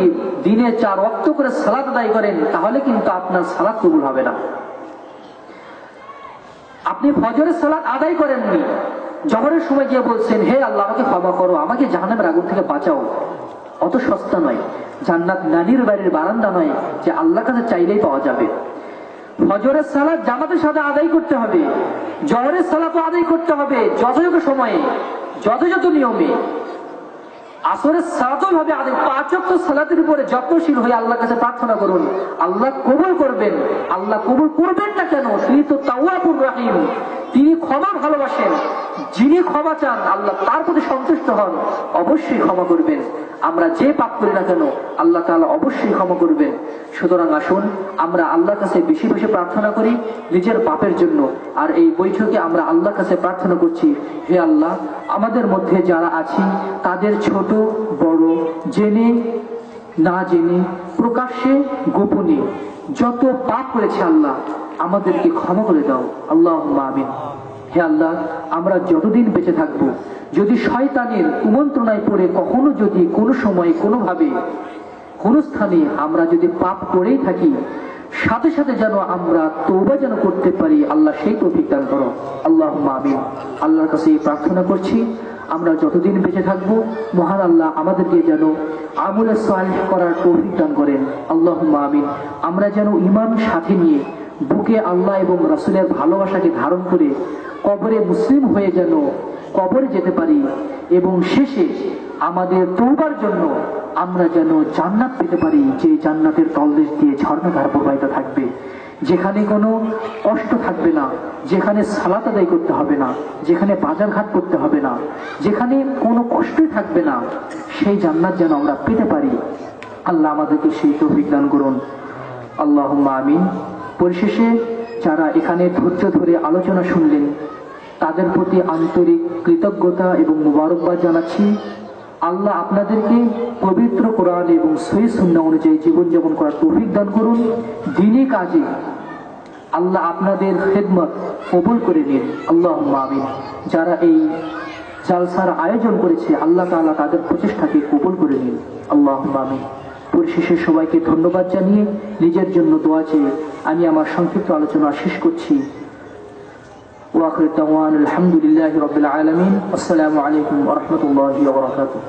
দিনে ৪ ওয়াক্ত করে সালাত আদায় করেন, তাহলে কিন্তু আপনার সালাত কবুল হবে না। আপনি ফজরের সালাত আদায় করেননি, জোহরের সময় গিয়ে বলছেন হে আল্লাহ আমাকে ক্ষমা করো, আমাকে জাহান্নামের আগুন থেকে বাঁচাও, অত সস্তা নয়। জান্নাত নানির বাড়ির বারান্দা নয় যে আল্লাহর কাছে চাইলেই পাওয়া যাবে। ফজরের সালাত জামাতের সাথে আদায় করতে হবে, জোহরের সালাতও আদায় করতে হবে যথাযথ সময়ে, যথাযথ নিয়মে। আসরের সালাতও ভাবে আদায়। ৫ ওয়াক্ত সালাতের উপরে যত্নশীল হয়ে আল্লাহর কাছে প্রার্থনা করুন, আল্লাহ কবুল করবেন। আল্লাহ কবুল করবেন না কেন? তিনি তো তাওয়াবুর রহিম, তিনি ক্ষমা ভালোবাসেন। যিনি ক্ষমা চান আল্লাহ তার প্রতি সন্তুষ্ট হন, অবশ্যই ক্ষমা করবেন। আমরা যে পাপ করি না কেন আল্লাহ তাআলা অবশ্যই ক্ষমা করবেন। সুতরাং আসুন আমরা আল্লাহর কাছে বেশি বেশি প্রার্থনা করি নিজের পাপের জন্য। আর এই বৈঠকে আমরা আল্লাহর কাছে প্রার্থনা করছি, হে আল্লাহ আমাদের মধ্যে যারা আছি তাদের ছোট বড়, জেনে না জেনে, প্রকাশ্যে গোপনে যত পাপ করেছে আল্লাহ আমাদেরকে ক্ষমা করে দাও। আল্লাহুম্মা আমিন। হে আল্লাহ আমরা যতদিন বেঁচে থাকবো, যদি শয়তানের কুমন্ত্রণায় পড়ে কখনো যদি কোনো সময় কোনোভাবে কোনো স্থানে আমরা যদি পাপ করেই থাকি, সাথে সাথে যেন আমরা তওবা যেন করতে পারি, আল্লাহ সেই তৌফিক দান করো। আল্লাহুম্মা আমিন। আল্লাহর কাছে প্রার্থনা করছি আমরা যতদিন বেঁচে থাকবো মহান আল্লাহ আমাদেরকে যেন আমলে সালেহ করার তৌফিক দান করেন। আল্লাহুম্মা আমিন। আমরা যেন ঈমান সাথে নিয়ে বুকে আল্লাহ এবং রাসূলের ভালোবাসাকে ধারণ করে কবরে মুসলিম হয়ে যেন কবরে যেতে পারি, এবং শেষে আমাদের তওবার জন্য আমরা যেন জান্নাত পেতে পারি, যে জান্নাতের তলদেশ দিয়ে ঝর্ণাধার প্রবাহিত থাকবে, যেখানে কোনো কষ্ট থাকবে না, যেখানে সালাত আদায় করতে হবে না, যেখানে বাজারঘাট করতে হবে না, যেখানে কোনো কষ্টই থাকবে না, সেই জান্নাত যেন আমরা পেতে পারি। আল্লাহ আমাদেরকে সেই তৌফিক দান করুন। আল্লাহুম্মা আমিন। পরিশেষে যারা এখানে ধৈর্য ধরে আলোচনা শুনলেন তাদের প্রতি আন্তরিক কৃতজ্ঞতা এবং মুবারকবাদ জানাচ্ছি। আল্লাহ আপনাদেরকে পবিত্র কোরআন এবং সহিহ সুন্নাহ অনুযায়ী জীবনযাপন করার তৌফিক দান করুন। দ্বীনি কাজে আল্লাহ আপনাদের খেদমত কবুল করে নিন। আল্লাহুম্মা আমিন। যারা এই জালসার আয়োজন করেছে আল্লাহ তাআলা তাদের প্রচেষ্টাকে কবুল করে নিন। আল্লাহুম্মা আমিন। পরিশেষে সবাইকে ধন্যবাদ জানিয়ে নিজের জন্য দোয়া চেয়ে আমি আমার সংক্ষিপ্ত আলোচনা শেষ করছি। ওয়া আখিরু দাওয়ানা আলহামদুলিল্লাহি রাব্বিল আলামিন। আসসালামু আলাইকুম ওয়া রাহমাতুল্লাহি ওয়া বারাকাতুহু।